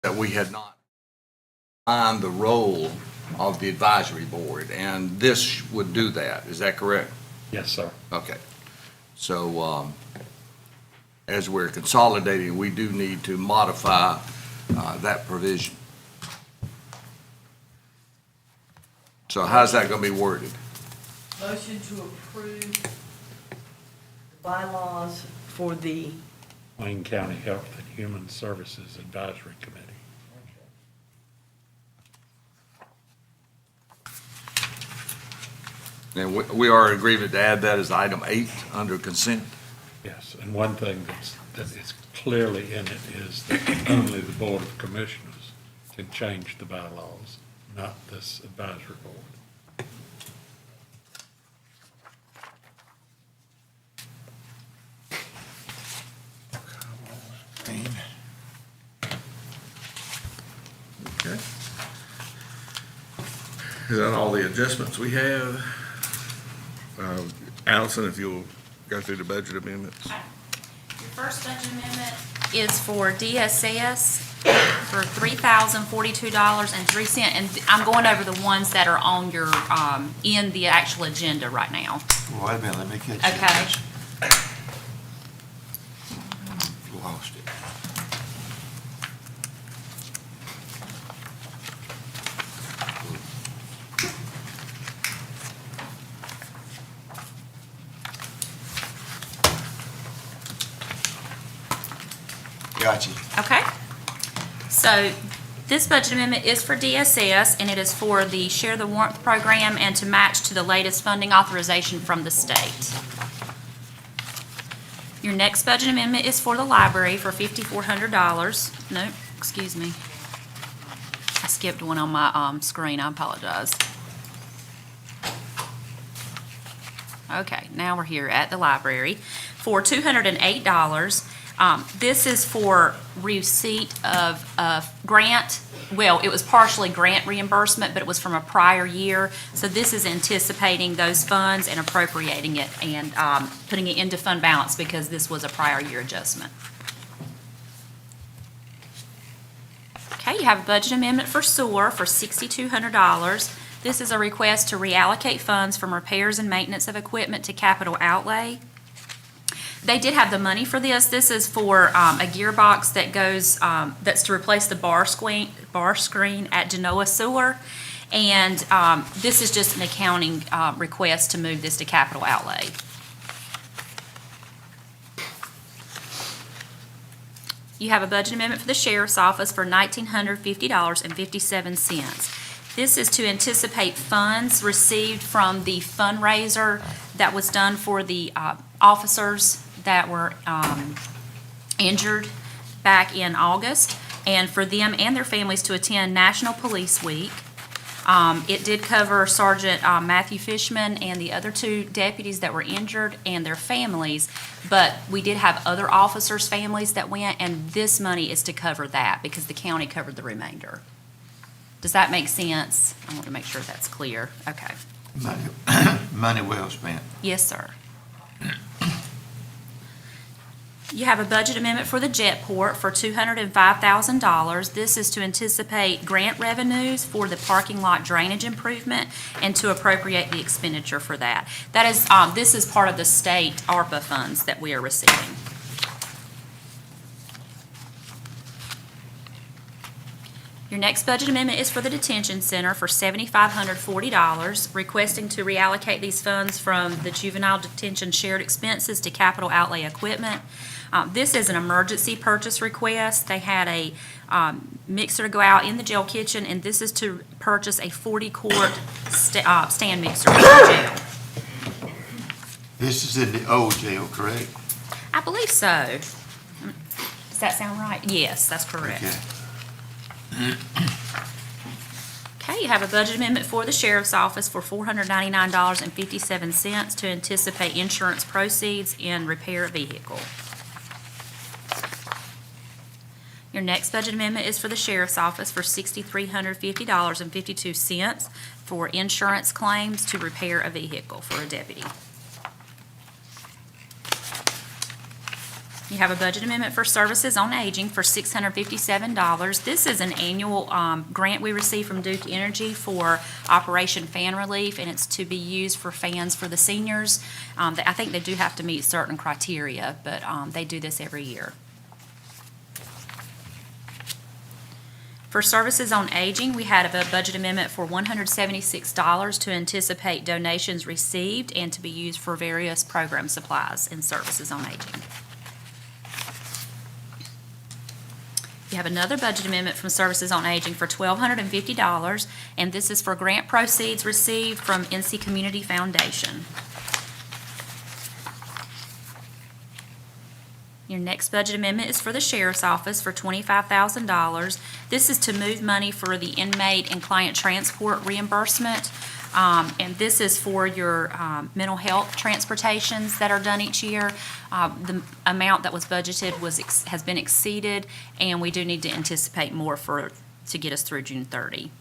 that we had not defined the role of the advisory board, and this would do that. Is that correct? Yes, sir. Okay. So, as we're consolidating, we do need to modify that provision. So how's that going to be worded? Motion to approve the bylaws for the, Wayne County Health and Human Services Advisory Committee. And we are in agreement to add that as item 8 under consent? Yes, and one thing that is clearly in it is that only the Board of Commissioners can change the bylaws, not this advisory board. Okay. Is that all the adjustments we have? Allison, if you'll go through the budget amendments. Your first budget amendment is for DSS for $3,042.03, and I'm going over the ones that are on your, in the actual agenda right now. Wait a minute, let me catch you. Okay. Lost it. Got you. Okay. So this budget amendment is for DSS, and it is for the Share the Warmth program and to match to the latest funding authorization from the state. Your next budget amendment is for the library for $5,400. No, excuse me. I skipped one on my screen. I apologize. Okay, now we're here at the library for $208. This is for receipt of a grant. Well, it was partially grant reimbursement, but it was from a prior year. So this is anticipating those funds and appropriating it and putting it into fund balance because this was a prior year adjustment. Okay, you have a budget amendment for sewer for $6,200. This is a request to reallocate funds from repairs and maintenance of equipment to capital outlay. They did have the money for this. This is for a gearbox that goes, that's to replace the bar screen at Genoa Sewer. And this is just an accounting request to move this to capital outlay. You have a budget amendment for the sheriff's office for $1,950.57. This is to anticipate funds received from the fundraiser that was done for the officers that were injured back in August, and for them and their families to attend National Police Week. It did cover Sergeant Matthew Fishman and the other 2 deputies that were injured and their families, but we did have other officers' families that went, and this money is to cover that because the county covered the remainder. Does that make sense? I want to make sure that's clear. Okay. Money well spent. Yes, sir. You have a budget amendment for the Jetport for $205,000. This is to anticipate grant revenues for the parking lot drainage improvement and to appropriate the expenditure for that. That is, this is part of the state ARPA funds that we are receiving. Your next budget amendment is for the detention center for $7,540, requesting to reallocate these funds from the juvenile detention shared expenses to capital outlay equipment. This is an emergency purchase request. They had a mixer to go out in the jail kitchen, and this is to purchase a 40-quart stand mixer in the jail. This is in the old jail, correct? I believe so. Does that sound right? Yes, that's correct. Okay. Okay, you have a budget amendment for the sheriff's office for $499.57 to anticipate insurance proceeds in repair a vehicle. Your next budget amendment is for the sheriff's office for $6,350.52 for insurance claims to repair a vehicle for a deputy. You have a budget amendment for Services on Aging for $657. This is an annual grant we receive from Duke Energy for Operation Fan Relief, and it's to be used for fans for the seniors. I think they do have to meet certain criteria, but they do this every year. For Services on Aging, we had a budget amendment for $176 to anticipate donations received and to be used for various program supplies and Services on Aging. You have another budget amendment from Services on Aging for $1,250, and this is for grant proceeds received from NC Community Foundation. Your next budget amendment is for the Sheriff's Office for $25,000. This is to move money for the inmate and client transport reimbursement. And this is for your mental health transportations that are done each year. The amount that was budgeted has been exceeded, and we do need to anticipate more to get us through June 30.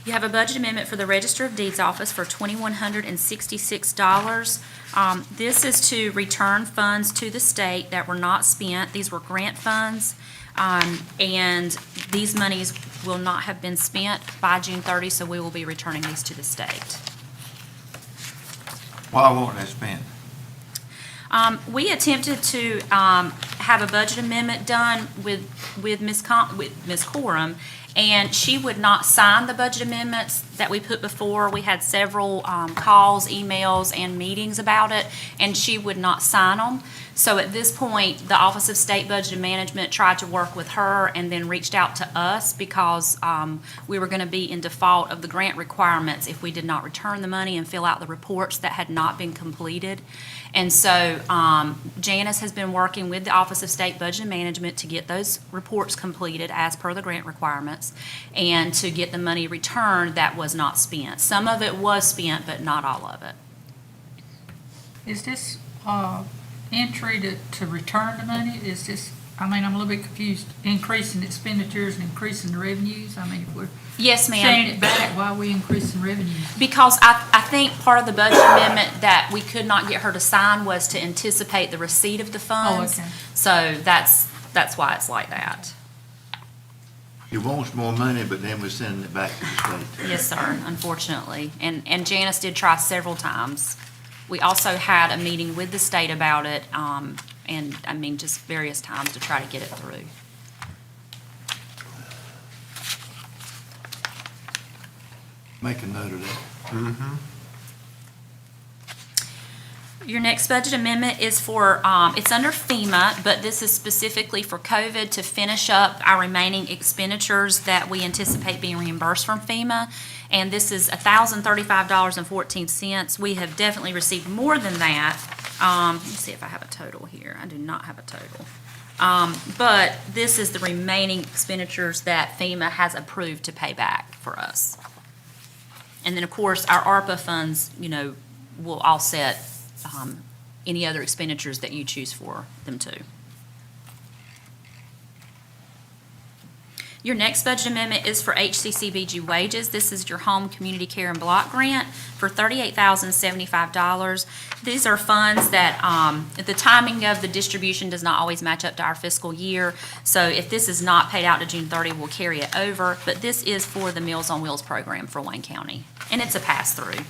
You have a budget amendment for the Register of Deeds Office for $2,166. This is to return funds to the state that were not spent. These were grant funds, and these monies will not have been spent by June 30, so we will be returning these to the state. Why won't they spend? We attempted to have a budget amendment done with Ms. Coram, and she would not sign the budget amendments that we put before. We had several calls, emails, and meetings about it, and she would not sign them. So at this point, the Office of State Budget and Management tried to work with her and then reached out to us because we were going to be in default of the grant requirements if we did not return the money and fill out the reports that had not been completed. And so Janice has been working with the Office of State Budget and Management to get those reports completed as per the grant requirements and to get the money returned that was not spent. Some of it was spent, but not all of it. Is this entry to return the money, is this, I'm a little bit confused, increasing expenditures and increasing the revenues? If we're Yes, ma'am. saying it back, why are we increasing revenues? Because I think part of the budget amendment that we could not get her to sign was to anticipate the receipt of the funds. Oh, okay. So that's why it's like that. He wants more money, but then we're sending it back to the state. Yes, sir, unfortunately. And Janice did try several times. We also had a meeting with the state about it, and just various times to try to get it through. Make a note of that. Your next budget amendment is for, it's under FEMA, but this is specifically for COVID to finish up our remaining expenditures that we anticipate being reimbursed from FEMA. And this is $1,035.14. We have definitely received more than that. Let me see if I have a total here. I do not have a total. But this is the remaining expenditures that FEMA has approved to pay back for us. And then, of course, our ARPA funds, will offset any other expenditures that you choose for them to. Your next budget amendment is for HCCBG wages. This is your home community care and block grant for $38,075. These are funds that the timing of the distribution does not always match up to our fiscal year. So if this is not paid out to June 30, we'll carry it over. But this is for the Meals on Wheels program for Wayne County, and it's a pass-through.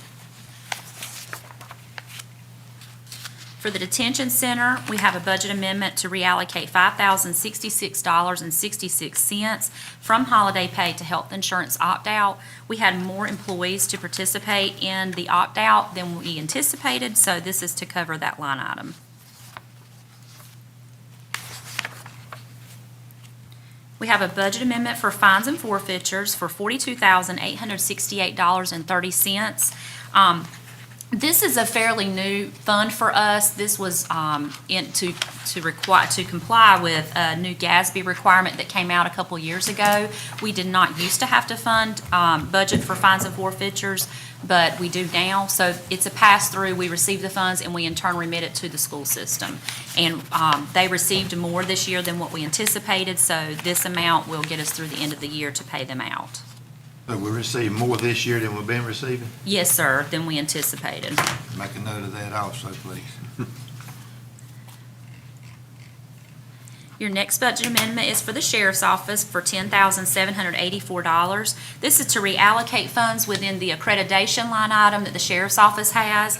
For the detention center, we have a budget amendment to reallocate $5,066.66 from holiday pay to health insurance opt-out. We had more employees to participate in the opt-out than we anticipated, so this is to cover that line item. We have a budget amendment for fines and forfeitures for $42,868.30. This is a fairly new fund for us. This was to comply with a new GASB requirement that came out a couple years ago. We did not used to have to fund budget for fines and forfeitures, but we do now. So it's a pass-through. We receive the funds and we in turn remit it to the school system. And they received more this year than what we anticipated, so this amount will get us through the end of the year to pay them out. So we received more this year than we've been receiving? Yes, sir, than we anticipated. Make a note of that also, please. Your next budget amendment is for the sheriff's office for $10,784. This is to reallocate funds within the accreditation line item that the sheriff's office has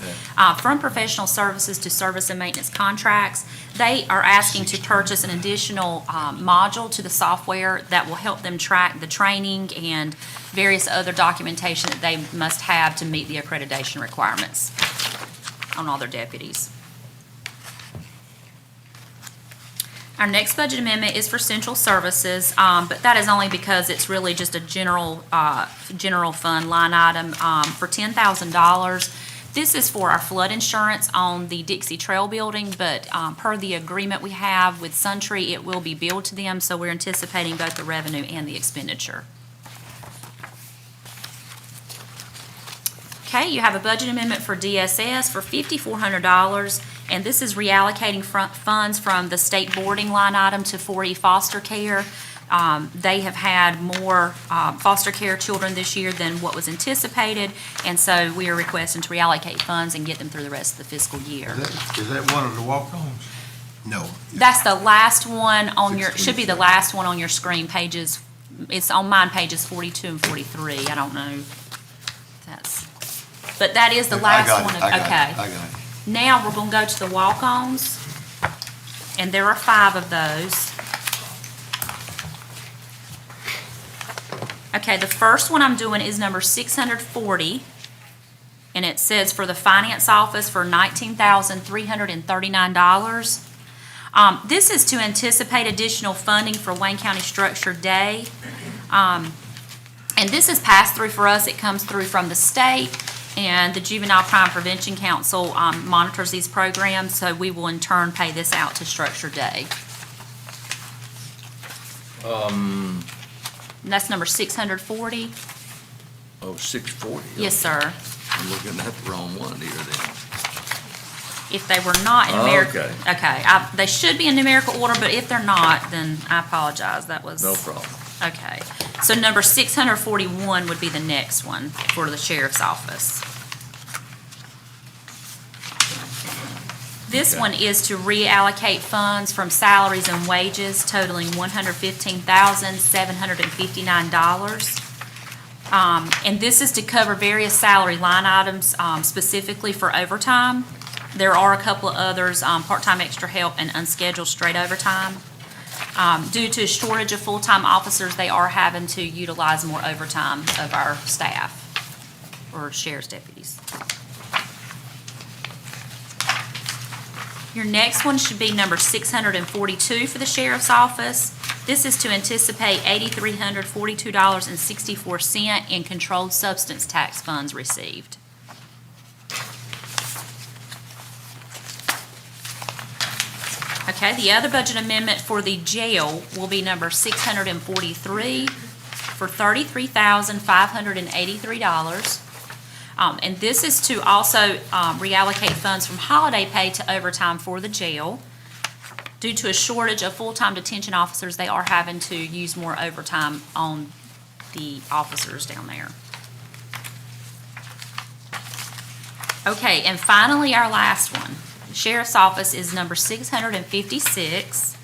from professional services to service and maintenance contracts. They are asking to purchase an additional module to the software that will help them track the training and various other documentation that they must have to meet the accreditation requirements on all their deputies. Our next budget amendment is for central services, but that is only because it's really just a general fund line item for $10,000. This is for our flood insurance on the Dixie Trail building, but per the agreement we have with Suntree, it will be billed to them, so we're anticipating both the revenue and the expenditure. Okay, you have a budget amendment for DSS for $5,400, and this is reallocating funds from the state boarding line item to 4E foster care. They have had more foster care children this year than what was anticipated, and so we are requesting to reallocate funds and get them through the rest of the fiscal year. Is that one of the walk-ons? No. That's the last one on your, should be the last one on your screen, pages, it's on mine, pages 42 and 43. I don't know if that's, but that is the last one. I got Okay. it. Now, we're gonna go to the walk-ons, and there are 5 of those. Okay, the first one I'm doing is number 640, and it says for the finance office for $19,339. This is to anticipate additional funding for Wayne County Structure Day. And this is passed through for us. It comes through from the state, and the Juvenile Crime Prevention Council monitors these programs, so we will in turn pay this out to Structure Day. And that's number 640. Oh, 640. Yes, sir. I'm looking at the wrong one here then. If they were not in numerical, Okay. they should be in numerical order, but if they're not, then I apologize. That was. No problem. Okay, so number 641 would be the next one for the sheriff's office. This one is to reallocate funds from salaries and wages totaling $115,759. And this is to cover various salary line items, specifically for overtime. There are a couple of others, part-time extra help and unscheduled straight overtime. Due to a shortage of full-time officers, they are having to utilize more overtime of our staff or sheriff's deputies. Your next one should be number 642 for the sheriff's office. This is to anticipate $8,342.64 in controlled substance tax funds received. Okay, the other budget amendment for the jail will be number 643 for $33,583. And this is to also reallocate funds from holiday pay to overtime for the jail. Due to a shortage of full-time detention officers, they are having to use more overtime on the officers down there. Okay, and finally, our last one. The sheriff's office is number 656,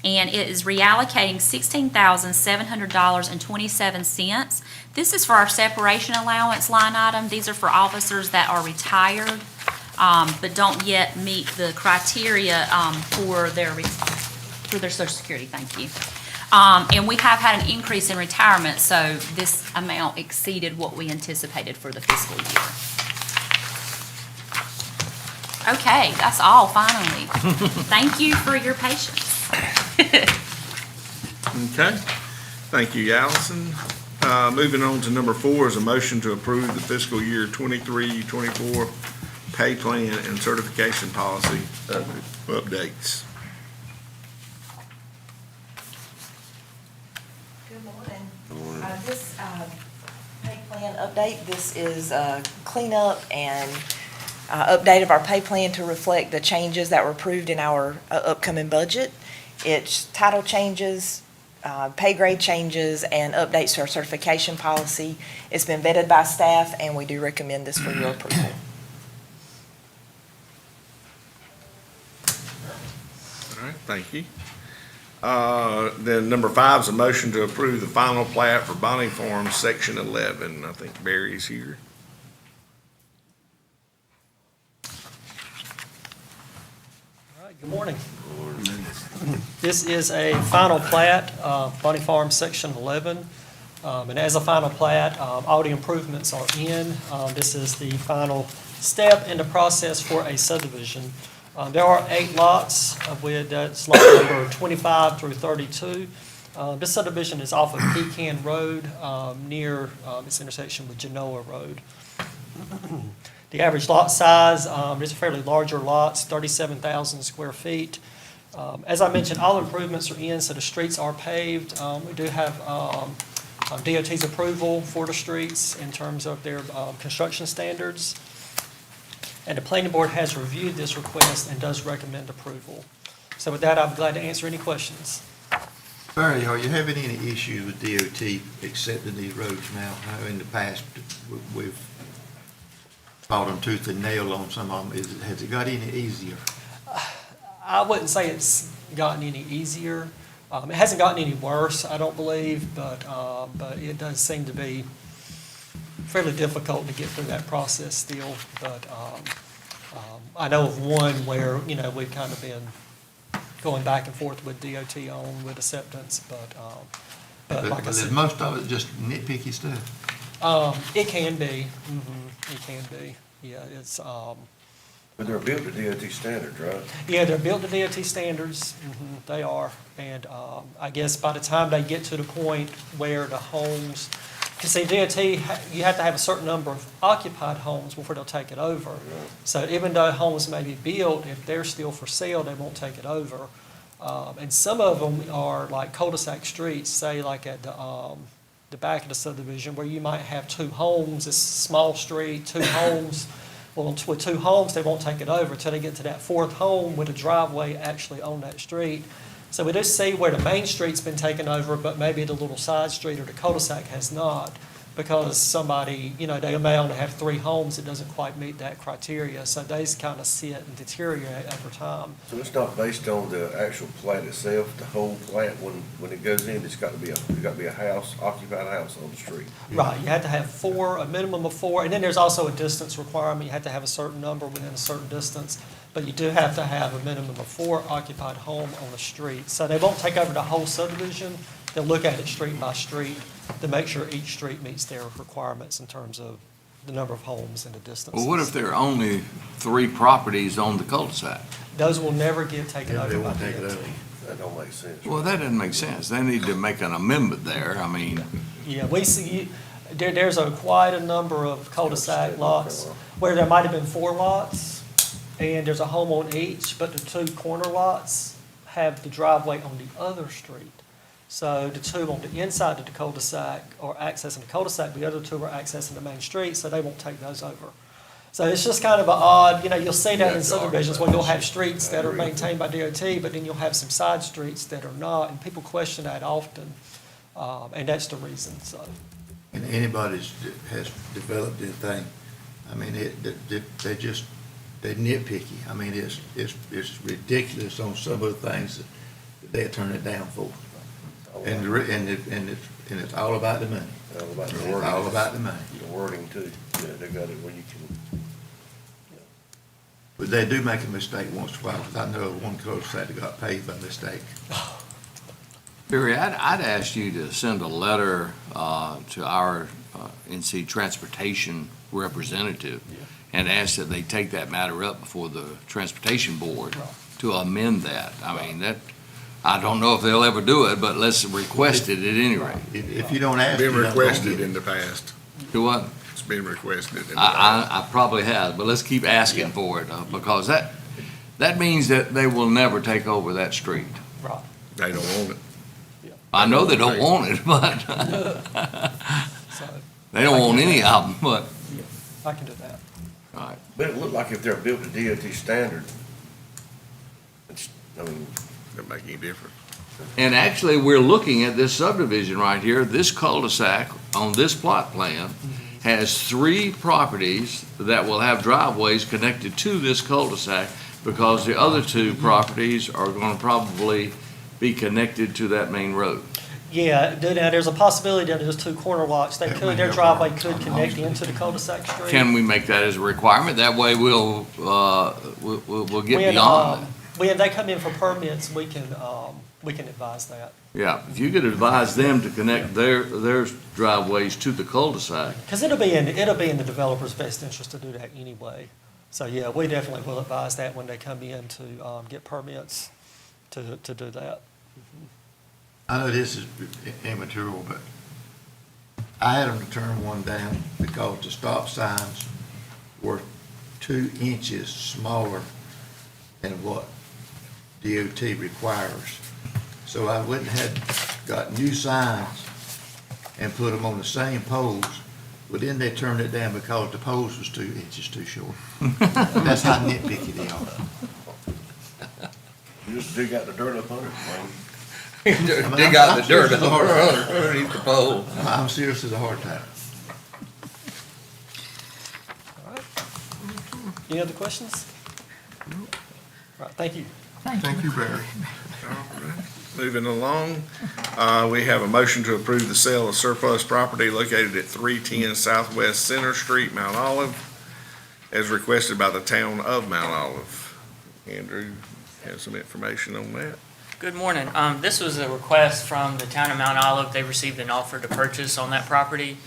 and it is reallocating $16,700.27. This is for our separation allowance line item. These are for officers that are retired, but don't yet meet the criteria for their Social Security. Thank you. And we have had an increase in retirement, so this amount exceeded what we anticipated for the fiscal year. Okay, that's all, finally. Thank you for your patience. Okay. Thank you, Allison. Moving on to number 4 is a motion to approve the fiscal year 23-24 pay plan and certification policy updates. Good morning. This pay plan update, this is a cleanup and update of our pay plan to reflect the changes that were approved in our upcoming budget. It's title changes, pay grade changes, and updates to our certification policy. It's been vetted by staff, and we do recommend this for your approval. Thank you. Then number 5 is a motion to approve the final plat for Bonnie Farm, Section 11. I think Barry's here. All right, good morning. This is a final plat, Bonnie Farm, Section 11. And as a final plat, all the improvements are in. This is the final step in the process for a subdivision. There are 8 lots, of which that's lot number 25 through 32. This subdivision is off of Pecan Road, near its intersection with Genoa Road. The average lot size, these are fairly larger lots, 37,000 square feet. As I mentioned, all improvements are in, so the streets are paved. We do have DOT's approval for the streets in terms of their construction standards. And the planning board has reviewed this request and does recommend approval. So with that, I'm glad to answer any questions. Barry, are you having any issues with DOT accepting these roads now? How in the past, we've fought them tooth and nail on some of them. Has it got any easier? I wouldn't say it's gotten any easier. It hasn't gotten any worse, I don't believe, but it does seem to be fairly difficult to get through that process still. But I know of one where, we've kind of been going back and forth with DOT on with acceptance, but like I But is said, most of it just nitpicky stuff? it can be. It can be. Yeah, it's. But they're built to DOT standards, right? Yeah, they're built to DOT standards, they are, and I guess by the time they get to the point where the homes, because see, DOT, you have to have a certain number of occupied homes before they'll take it over. So even though homes may be built, if they're still for sale, they won't take it over. And some of them are like cul-de-sac streets, say like at the back of the subdivision, where you might have 2 homes, it's a small street, 2 homes. Well, with 2 homes, they won't take it over until they get to that 4th home with a driveway actually on that street. So we do see where the main street's been taken over, but maybe the little side street or the cul-de-sac has not, because somebody, they may only have 3 homes that doesn't quite meet that criteria. So these kind of sit and deteriorate over time. So it's not based on the actual plat itself, the whole plat, when it goes in, it's got to be a house, occupied house on the street. Right, you have to have 4, a minimum of 4, and then there's also a distance requirement. You have to have a certain number within a certain distance, but you do have to have a minimum of 4 occupied home on the street. So they won't take over the whole subdivision. They'll look at it street by street to make sure each street meets their requirements in terms of the number of homes and the distance. Well, what if there are only 3 properties on the cul-de-sac? Those will never get taken Yeah, they over by won't take it DOT. over. That don't make sense. Well, that doesn't make sense. They need to make an amendment there. I mean, Yeah, we see, there's quite a number of cul-de-sac lots where there might have been 4 lots, and there's a home on each, but the 2 corner lots have the driveway on the other street. So the 2 on the inside of the cul-de-sac are accessing the cul-de-sac, the other 2 are accessing the main street, so they won't take those over. So it's just kind of an odd, you'll see that in subdivisions where you'll have streets that are maintained by DOT, but then you'll have some side streets that are not, and people question that often, and that's the reason, so. And anybody that has developed anything, I mean, they're nitpicky. I mean, it's ridiculous on some of the things that they'll turn it down for. And it's all about the money. All about the It's wording. all about the money. The wording too. Yeah, they got it where you can. But they do make a mistake once in a while, because I know of one cul-de-sac that got paved by mistake. Barry, I'd ask you to send a letter to our NC Transportation representative and ask that they take that matter up before the Transportation Board to amend that. I mean, I don't know if they'll ever do it, but let's request it at any rate. If you don't ask, Been you're not gonna requested get in it. the past. Do what? It's been requested in the past. I probably have, but let's keep asking for it, because that means that they will never take over that street. Right. They don't want it. I know they don't want it, but So, they don't want any of them, but, yeah, I can do that. all right. But it looked like if they're built to DOT standard, Doesn't make any difference. And actually, we're looking at this subdivision right here. This cul-de-sac on this plot plan has 3 properties that will have driveways connected to this cul-de-sac because the other two properties are gonna probably be connected to that main road. Yeah, now, there's a possibility that there's two corner lots, That might their help driveway our could connect into the cul-de-sac street. Can we make that as a requirement? That way we'll get When, beyond that. when they come in for permits, we can advise that. Yeah, if you could advise them to connect their driveways to the cul-de-sac. Because it'll be in the developer's best interest to do that anyway. So, yeah, we definitely will advise that when they come in to get permits to do that. I know this is immaterial, but I had them to turn one down because the stop signs were 2 inches smaller than what DOT requires. So I went and got new signs and put them on the same poles, but then they turned it down because the poles was 2 inches too short. That's how nitpicky they are. You just dig out the dirt up under it, man. Dig out the dirt underneath the pole. I'm serious as a hard time. Any other questions? All right, thank you. Thank you, Barry. Moving along, we have a motion to approve the sale of surplus property located at 310 Southwest Center Street, Mount Olive, as requested by the town of Mount Olive. Andrew has some information on that. Good morning. This was a request from the town of Mount Olive. They received an offer to purchase on that property.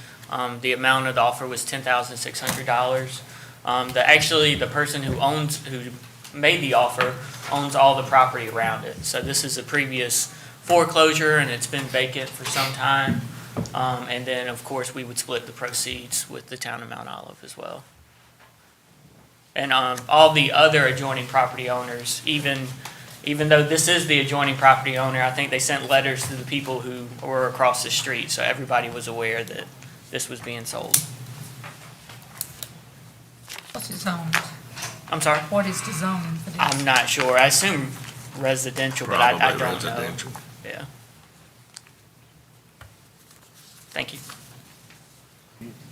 The amount of the offer was $10,600. Actually, the person who made the offer owns all the property around it. So this is a previous foreclosure, and it's been vacant for some time. And then, of course, we would split the proceeds with the town of Mount Olive as well. And all the other adjoining property owners, even though this is the adjoining property owner, I think they sent letters to the people who were across the street, so everybody was aware that this was being sold. What's the zone? I'm sorry? What is the zoning for this? I'm not sure. I assume residential, but I Probably don't know. residential. Yeah. Thank you.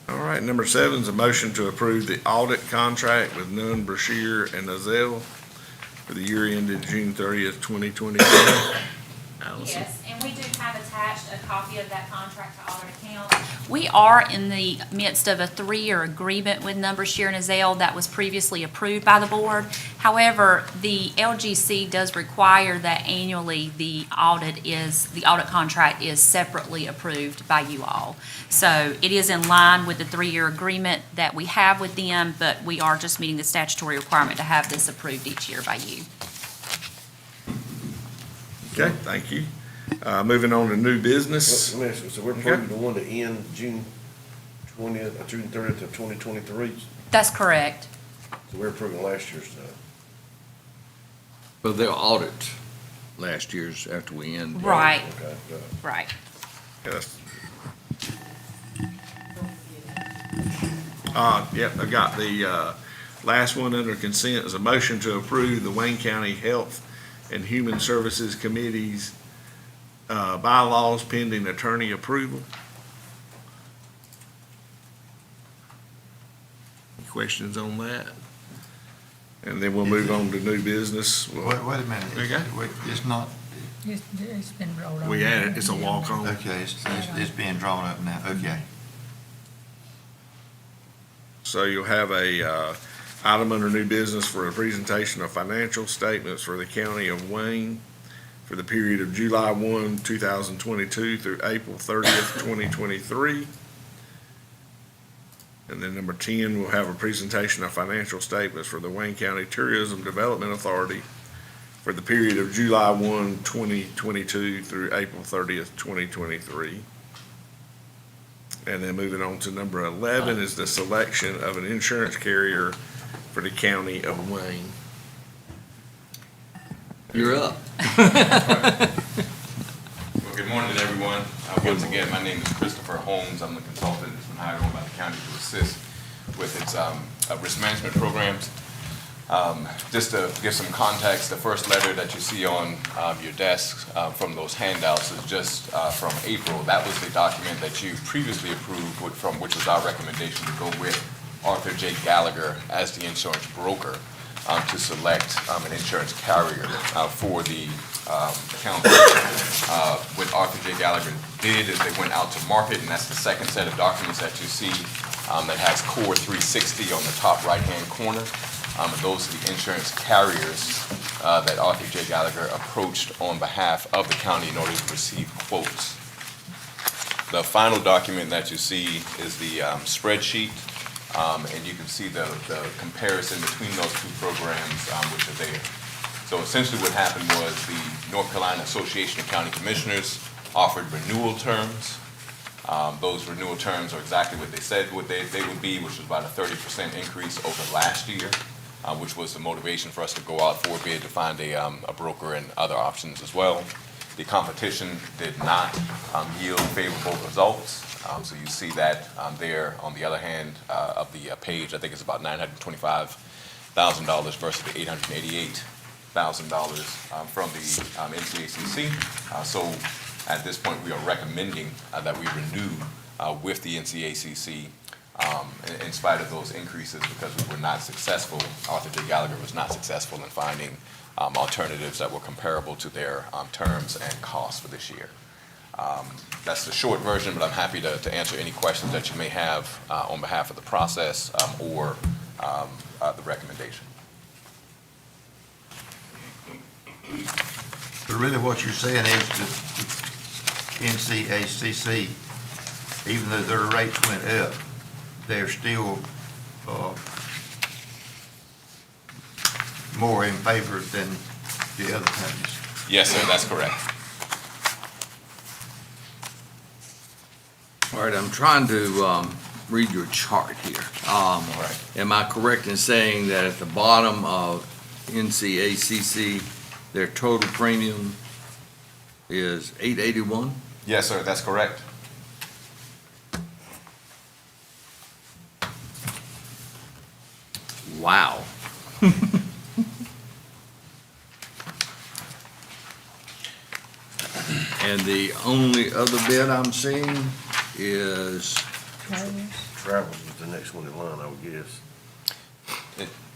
All right, number 7 is a motion to approve the audit contract with Nunn, Brashear, and Azell for the year ended June 30th, 2022. Allison? Yes, and we do have attached a copy of that contract to audit account. We are in the midst of a 3-year agreement with Brashear and Azell that was previously approved by the board. However, the LGC does require that annually the audit contract is separately approved by you all. So it is in line with the 3-year agreement that we have with them, but we are just meeting the statutory requirement to have this approved each year by you. Okay, thank you. Moving on to new business. Let me ask you, so we're approving the one to end June 30th of 2023, That's correct. so we're approving last year's stuff. But they'll audit last year's after we end. Right, Okay, good. right. Yes. Yep, I got the last one under consent is a motion to approve the Wayne County Health and Human Services Committee's bylaws pending attorney approval. Any questions on that? And then we'll move on to new business. Wait a minute. Okay. It's not, It's been rolled on. We added, it's a walk-on. okay, it's being drawn up now, okay. So you'll have a item under new business for a presentation of financial statements for the county of Wayne for the period of July 1, 2022 through April 30th, 2023. And then number 10, we'll have a presentation of financial statements for the Wayne County Tourism Development Authority for the period of July 1, 2022 through April 30th, 2023. And then moving on to number 11 is the selection of an insurance carrier for the county of Wayne. You're up. Well, good morning to everyone. Once again, my name is Christopher Holmes. I'm the consultant that's been hired on by the county to assist with its risk management programs. Just to give some context, the first letter that you see on your desks from those handouts is just from April. That was the document that you previously approved which was our recommendation to go with Arthur J. Gallagher as the insurance broker. to select an insurance carrier for the county. What Arthur J. Gallagher did is they went out to market, and that's the second set of documents that you see that has Core 360 on the top right-hand corner. And those are the insurance carriers that Arthur J. Gallagher approached on behalf of the county in order to receive quotes. The final document that you see is the spreadsheet, and you can see the comparison between those two programs which are there. So essentially what happened was the North Carolina Association of County Commissioners offered renewal terms. Those renewal terms are exactly what they said what they would be, which was about a 30% increase over last year, which was the motivation for us to go out for a bid to find a broker and other options as well. The competition did not yield favorable results. So you see that there on the other hand of the page. I think it's about $925,000 versus the $888,000 from the NCACC. So at this point, we are recommending that we renew with the NCACC in spite of those increases because we were not successful. Arthur J. Gallagher was not successful in finding alternatives that were comparable to their terms and costs for this year. That's the short version, but I'm happy to answer any questions that you may have on behalf of the process or the recommendation. But really what you're saying is that NCACC, even though their rates went up, they're still more in favor than the other companies. Yes, sir, that's correct. All right, I'm trying to read your chart here. Right. Am I correct in saying that at the bottom of NCACC, their total premium is $881? Yes, sir, that's correct. Wow. And the only other bid I'm seeing is, Travels is the next one in line, I would guess.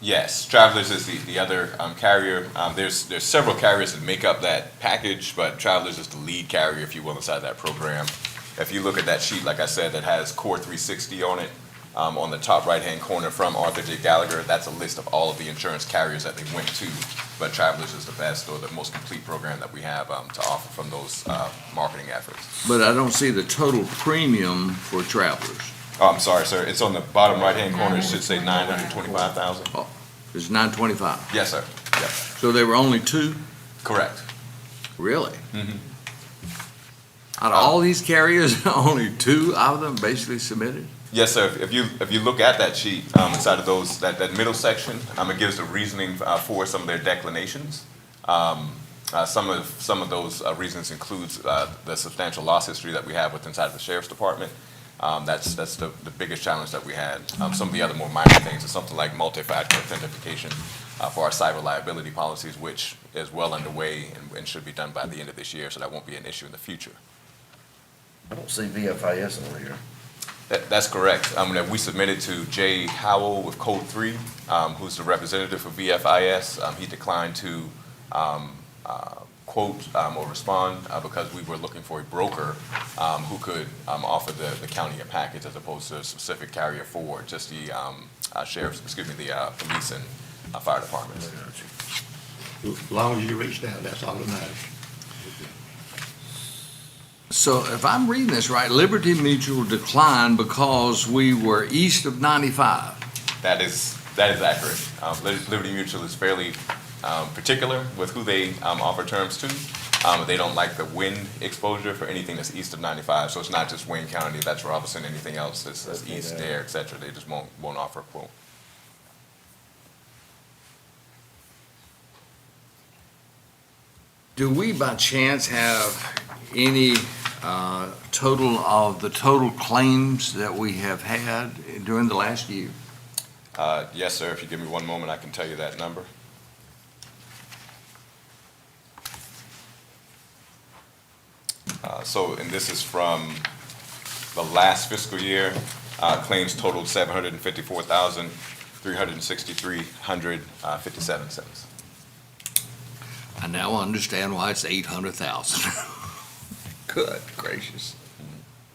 Yes, Travelers is the other carrier. There's several carriers that make up that package, but Travelers is the lead carrier, if you will, inside that program. If you look at that sheet, like I said, that has Core 360 on it, on the top right-hand corner from Arthur J. Gallagher, that's a list of all of the insurance carriers that they went to, but Travelers is the best or the most complete program that we have to offer from those marketing efforts. but I don't see the total premium for Travelers. Oh, I'm sorry, sir. It's on the bottom right-hand corner. It should say 925,000. Oh, it's 925. Yes, sir. Yes, So there were only two? correct. Really? Mhm. Out of all these carriers, only two of them basically submitted? Yes, sir. If you look at that sheet, inside of those, that middle section, it gives the reasoning for some of their declinations. Some of those reasons includes the substantial loss history that we have with inside of the sheriff's department. That's the biggest challenge that we had. Some of the other more minor things is something like multi-factor authentication for our cyber liability policies, which is well underway and should be done by the end of this year, so that won't be an issue in the future. I don't see VFIS on here. That's correct. We submitted to Jay Howell with Code 3, who's the representative for VFIS. He declined to quote or respond because we were looking for a broker who could offer the county a package as opposed to a specific carrier for just the the police and fire departments. As long as you reached out, that's all that matters. So if I'm reading this right, Liberty Mutual declined because we were east of 95. That is accurate. Liberty Mutual is fairly particular with who they offer terms to. They don't like the wind exposure for anything that's east of 95, so it's not just Wayne County, that's Robinson, anything else that's east there, et cetera. They just won't offer a quote. Do we by chance have any total of the total claims that we have had during the last year? Yes, sir. If you give me one moment, I can tell you that number. And this is from the last fiscal year. Claims totaled 754,000. $3,363.57. I now understand why it's 800,000. Good gracious.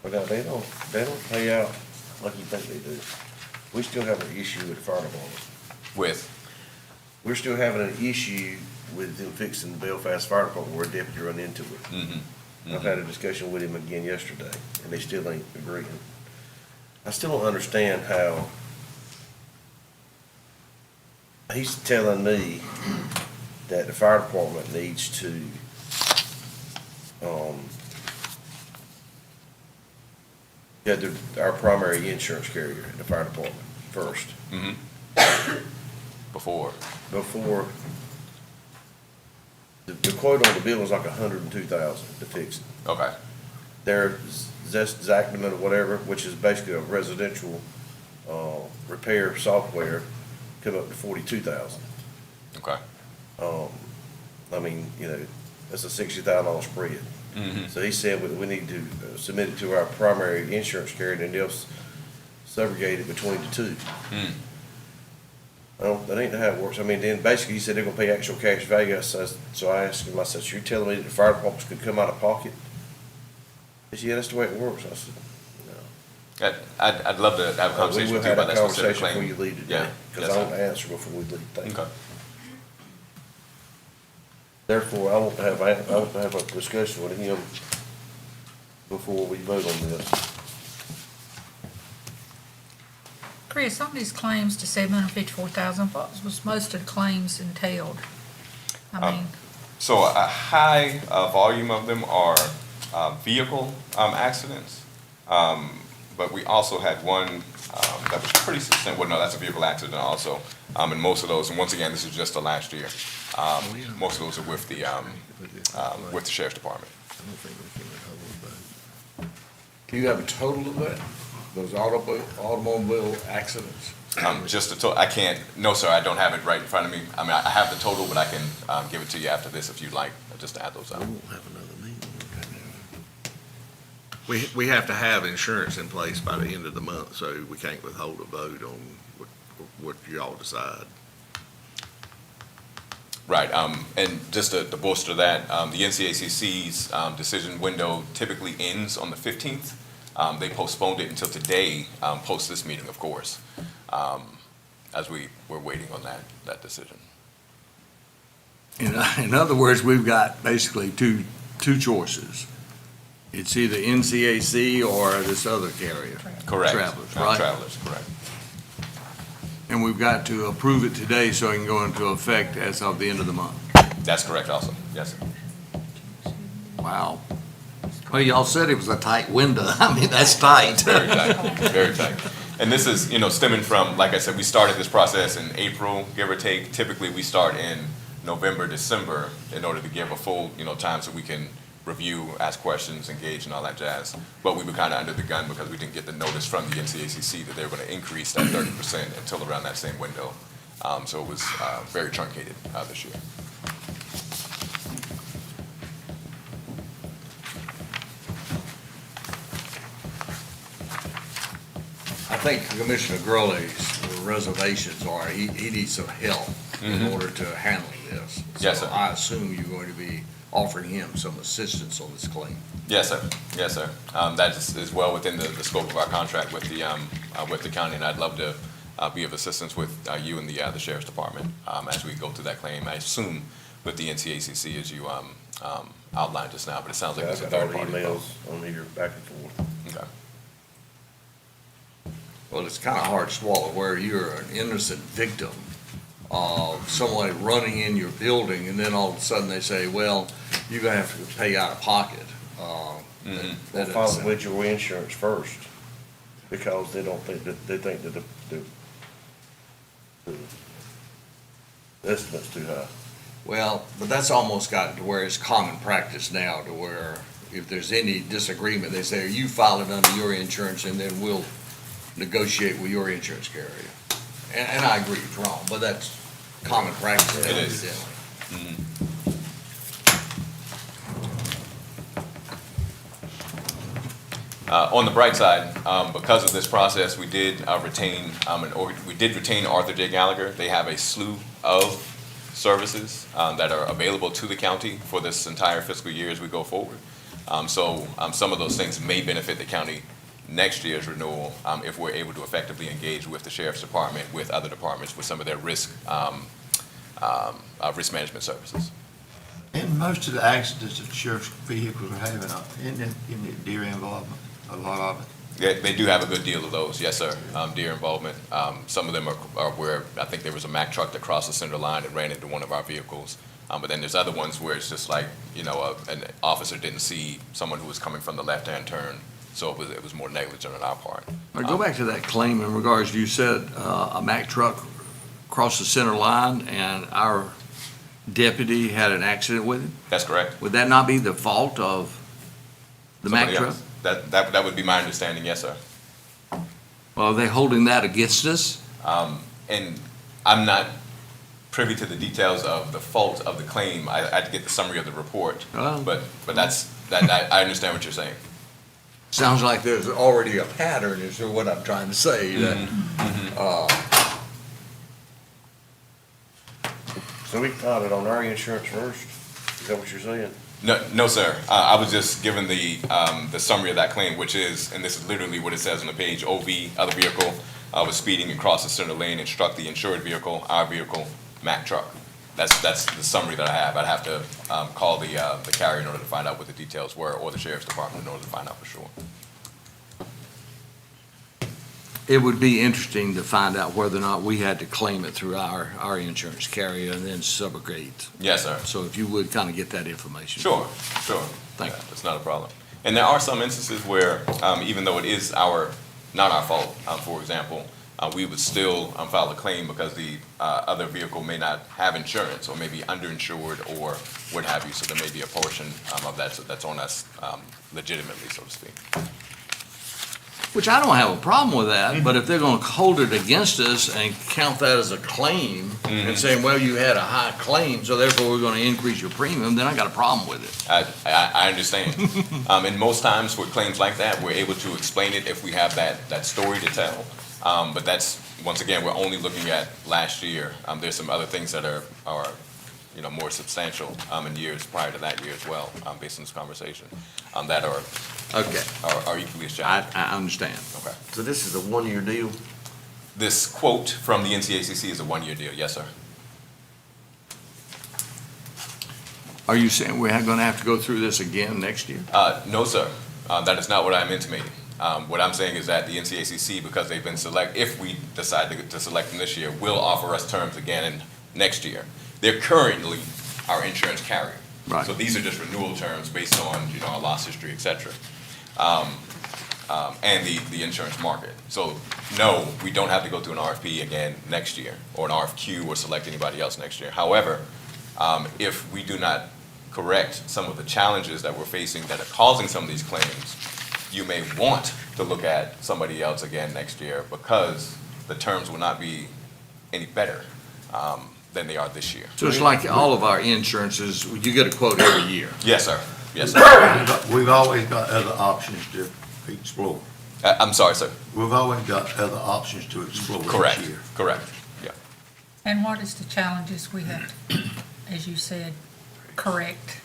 But now, they don't pay out like you think they do. We still have an issue with the fire department. With, We're still having an issue with them fixing the Belfast Fire Department where a deputy run into it. I've had a discussion with him again yesterday, and they still ain't agreeing. I still don't understand how he's telling me that the fire department needs to, our primary insurance carrier, the fire department, first, before. before, the quote on the bill was like $102,000 to fix it. Okay, Their Zachnament or whatever, which is basically a residential, repair software, come up to $42,000. okay. I mean, you know, that's a $60,000 spread. So he said we need to submit it to our primary insurance carrier, and they'll subrogate it between the two. Well, that ain't how it works. I mean, then basically he said they're gonna pay actual cash value. So I asked him, I said, so you're telling me that the fire departments could come out of pocket? He said, yeah, that's the way it works. I said, no. I'd love to have a We conversation will with you have about that that specific conversation claim. before you leave Yeah, today, because yes, I want sir. to answer before we leave. Thank you. Okay. Therefore, I want to have a discussion with him before we vote on this. Chris, on these claims to 754,000, what was most of the claims entailed? I mean, So a high volume of them are vehicle accidents. But we also had one that was pretty substantial. Well, no, that's a vehicle accident also. And most of those, and once again, this is just the last year. Most of those are with the sheriff's department. Do you have a total of that? Those automobile accidents? Just the total, I can't, no, sir, I don't have it right in front of me. I mean, I have the total, but I can give it to you after this if you'd like, just to add those up. We have to have insurance in place by the end of the month, so we can't withhold a vote on what y'all decide. Right, and just to bolster that, the NCACC's decision window typically ends on the 15th. They postponed it until today, post this meeting, of course, as we were waiting on that decision. In other words, we've got basically two choices. It's either NCAC or this other carrier. Correct. Travelers, right? Travelers, correct. And we've got to approve it today so it can go into effect as of the end of the month. That's correct also, yes, sir. Wow. Well, y'all said it was a tight window. I mean, that's tight. Very tight, very tight. And this is, stemming from, like I said, we started this process in April, give or take. Typically, we start in November, December, in order to give a full, time so we can review, ask questions, engage, and all that jazz. But we were kind of under the gun because we didn't get the notice from the NCACC that they were going to increase that 30% until around that same window. So it was very truncated this year. I think Commissioner Gurley's reservations are, he needs some help in order to handling this. Yes, sir. So I assume you're going to be offering him some assistance on this claim. Yes, sir. Yes, sir. That is well within the scope of our contract with the county, and I'd love to be of assistance with you and the sheriff's department as we go through that claim. I assume with the NCACC as you outlined just now, but it sounds like Yeah, it's a I've got all third the party. emails on here back and forth. Okay. Well, it's kind of hard to swallow where you're an innocent victim of somebody running in your building and then all of a sudden they say, well, you're gonna have to pay out of pocket. Well, That file is- it with your insurance first, because they think that the estimate's too high. Well, but that's almost gotten to where it's common practice now to where if there's any disagreement, they say, you file it under your insurance and then we'll negotiate with your insurance carrier. And I agree it's wrong, but that's common practice It is. evidently. On the bright side, because of this process, we did retain Arthur J. Gallagher. They have a slew of services that are available to the county for this entire fiscal year as we go forward. So some of those things may benefit the county next year's renewal if we're able to effectively engage with the sheriff's department, with other departments, with some of their risk management services. And most of the accidents that sheriff's vehicles are having, isn't it deer involvement, a lot of it? Yeah, they do have a good deal of those, yes, sir. Deer involvement. Some of them are where, I think there was a Mack truck that crossed the center line and ran into one of our vehicles. But then there's other ones where it's just like, an officer didn't see someone who was coming from the left-hand turn, so it was more negligent on our part. Now, go back to that claim in regards, you said a Mack truck crossed the center line and our deputy had an accident with it? That's correct. Would that not be the fault of the Mack Somebody truck? else. That would be my understanding, yes, sir. Well, are they holding that against us? And I'm not privy to the details of the fault of the claim. I had to get the summary of the report. Oh. But I understand what you're saying. Sounds like there's already a pattern, is what I'm trying to say. So we caught it on our insurance first? Is that what you're saying? No, sir. I was just given the summary of that claim, which is, and this is literally what it says on the page, OV, other vehicle, was speeding across the center lane and struck the insured vehicle, our vehicle, Mack truck. That's the summary that I have. I'd have to call the carrier in order to find out what the details were, or the sheriff's department in order to find out for sure. It would be interesting to find out whether or not we had to claim it through our insurance carrier and then subrogate. Yes, sir. So if you would kind of get that information. Sure. Thank you. That's not a problem. And there are some instances where, even though it is not our fault, for example, we would still file a claim because the other vehicle may not have insurance or may be underinsured or what have you. So there may be a portion of that that's on us legitimately, so to speak. Which I don't have a problem with that, but if they're going to hold it against us and count that as a claim and saying, well, you had a high claim, so therefore we're going to increase your premium, then I got a problem with it. I understand. And most times with claims like that, we're able to explain it if we have that story to tell. But that's, once again, we're only looking at last year. There's some other things that are more substantial in years prior to that year as well, based on this conversation, that are equally as challenging. I understand. Okay. So this is a one-year deal? This quote from the NCACC is a one-year deal, yes, sir. Are you saying we're going to have to go through this again next year? No, sir. That is not what I'm intimating. What I'm saying is that the NCACC, because they've been if we decide to select them this year, will offer us terms again next year. They're currently our insurance carrier. Right. So these are just renewal terms based on, our loss history, et cetera, and the insurance market. So no, we don't have to go through an RFP again next year, or an RFQ, or select anybody else next year. However, if we do not correct some of the challenges that we're facing that are causing some of these claims, you may want to look at somebody else again next year because the terms will not be any better than they are this year. So it's like all of our insurances, you get a quote every year. Yes, sir. Yes, sir. We've always got other options to explore. I'm sorry, sir. We've always got other options to explore Correct. each year. Correct. Yeah. And what is the challenges we have to, as you said, correct?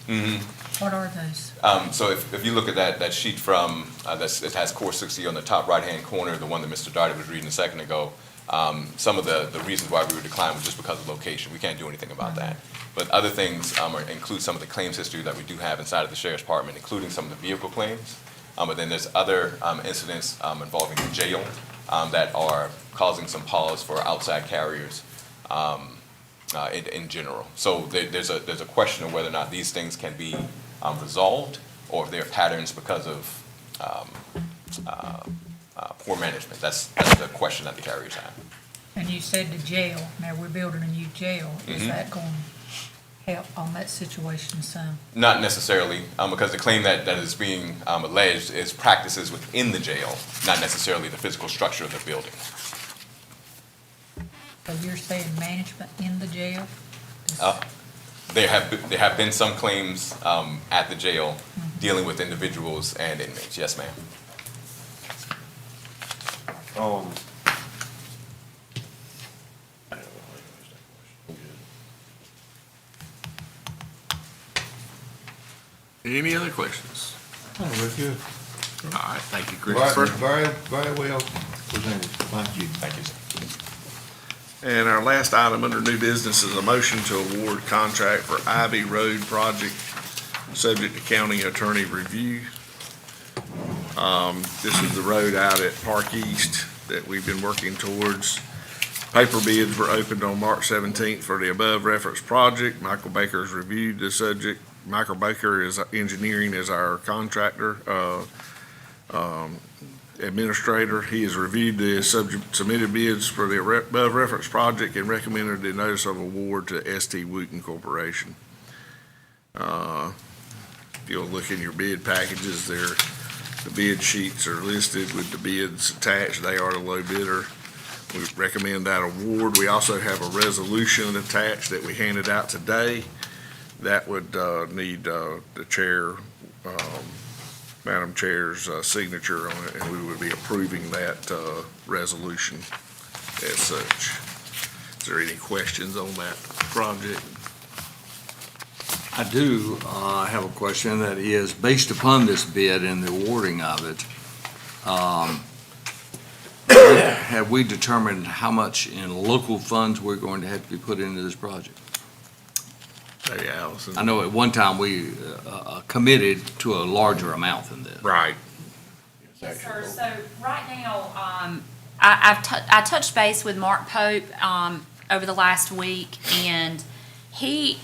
What are those? So if you look at that sheet from, it has Core 60 on the top right-hand corner, the one that Mr. Darty was reading a second ago, some of the reasons why we were declined was just because of location. We can't do anything about that. But other things include some of the claims history that we do have inside of the Sheriff's Department, including some of the vehicle claims. But then there's other incidents involving the jail that are causing some pause for outside carriers in general. So there's a question of whether or not these things can be resolved, or if they're patterns because of poor management. That's the question that the carriers have. And you said the jail, now we're building a new jail. Is that going to help on that situation some? Not necessarily, because the claim that is being alleged is practices within the jail, not necessarily the physical structure of the building. So you're saying management in the jail? There have been some claims at the jail dealing with individuals and inmates. Yes, ma'am. I don't know how to ask that question. I'm good. Any other questions? Oh, we're good. All right, thank you, Very, Christopher. very well presented. Thank you. Thank you, sir. And our last item under new business is a motion to award contract for Ivy Road project, subject to county attorney review. This is the road out at Park East that we've been working towards. Paper bids were opened on March 17th for the above referenced project. Michael Baker has reviewed the subject. Michael Baker is engineering as our contractor, administrator. He has reviewed the submitted bids for the above referenced project and recommended the notice of award to ST Wooten Corporation. If you'll look in your bid packages there, the bid sheets are listed with the bids attached. They are the low bidder. We recommend that award. We also have a resolution attached that we handed out today. That would need the chair, Madam Chair's signature on it, and we would be approving that resolution as such. Is there any questions on that project? I do have a question that is, based upon this bid and the awarding of it, have we determined how much in local funds we're going to have to be put into this project? Hey, Allison. I know at one time we committed to a larger amount than this. Right. Yes, sir. So right now, I touched base with Mark Pope over the last week, and he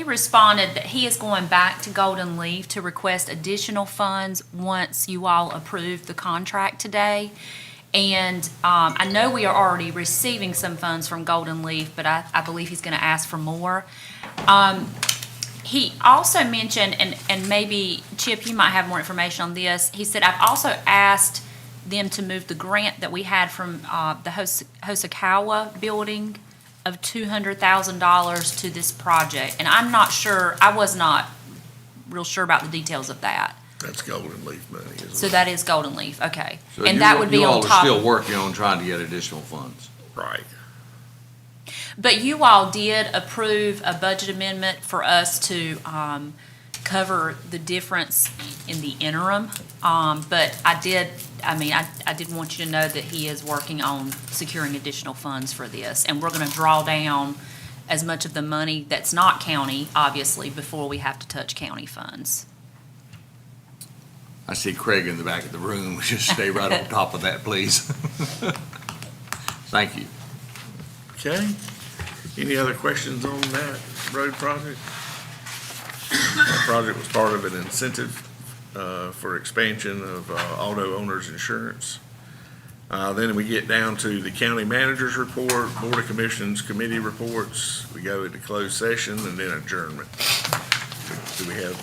responded that he is going back to Golden Leaf to request additional funds once you all approve the contract today. And I know we are already receiving some funds from Golden Leaf, but I believe he's going to ask for more. He also mentioned, and maybe, Chip, you might have more information on this. He said, I've also asked them to move the grant that we had from the Hosokawa building of $200,000 to this project. And I'm not sure, I was not real sure about the details of that. That's Golden Leaf money, isn't it? So that is Golden Leaf, okay. So And that would be on You top. all are still working on trying to get additional funds. Right. But you all did approve a budget amendment for us to cover the difference in the interim. But I did want you to know that he is working on securing additional funds for this. And we're gonna draw down as much of the money that's not county, obviously, before we have to touch county funds. I see Craig in the back of the room. Just stay right on top of that, please. Thank you. Okay. Any other questions on that road project? That project was part of an incentive for expansion of auto owners insurance. Then we get down to the county manager's report, Board of Commissioners committee reports. We go into closed session and then adjournment. Do we have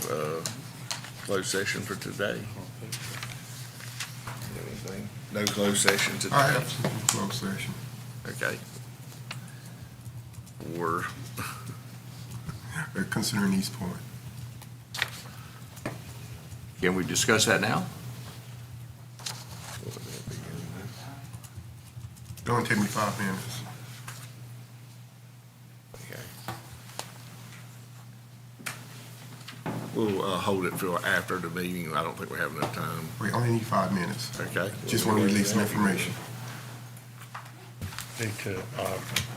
closed session for today? Anything? No closed session today? I have some closed session. Okay. Or, Considering East Point. Can we discuss that now? It only take me 5 minutes. okay. We'll hold it for after the meeting. I don't think we have enough time. We only need 5 minutes. Okay? Just want to release some information. Need to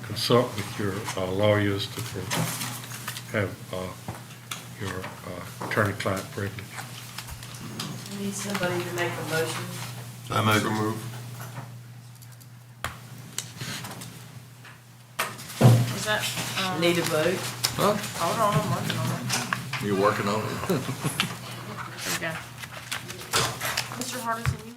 consult with your lawyers to have your attorney-client privilege. We need somebody to make a motion. I move. So move. Is that? Need a vote? Huh? Hold on, I'm working on it. You're working on it? There we go. Mr. Hardison, you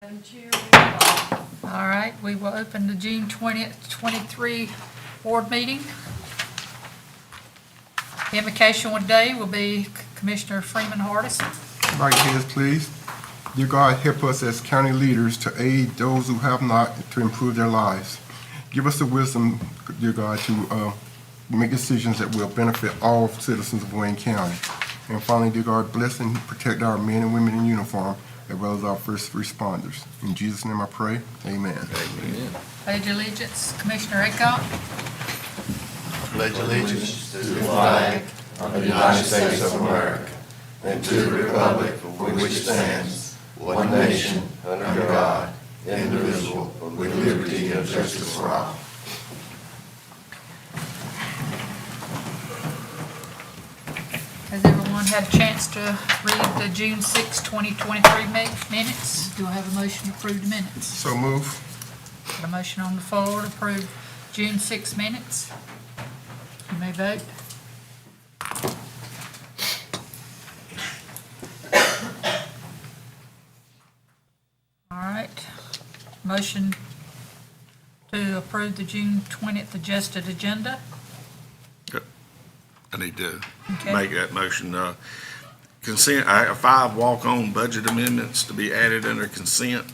Madam Chair, we All right, we will open the June 20th, 23 board meeting. The invocation day will be Commissioner Freeman Hardison. Right hands, please. Dear God, help us as county leaders to aid those who have not, to improve their lives. Give us the wisdom, dear God, to make decisions that will benefit all citizens of Wayne County. And finally, dear God, bless and protect our men and women in uniform, as well as our first responders. In Jesus' name I pray, amen. Pledge allegiance, Commissioner Aycock. Pledge allegiance to the flag of the United States of America and to the republic for which it stands, one nation, under God, indivisible, with liberty and justice for all. Has everyone had a chance to read the June 6, 2023 minutes? Do I have a motion to approve the minutes? So move. Got a motion on the floor to approve June 6 minutes. You may vote. All right. Motion to approve the June 20th adjusted agenda. I need to Okay. make that motion. Consent, I have 5 walk-on budget amendments to be added under consent.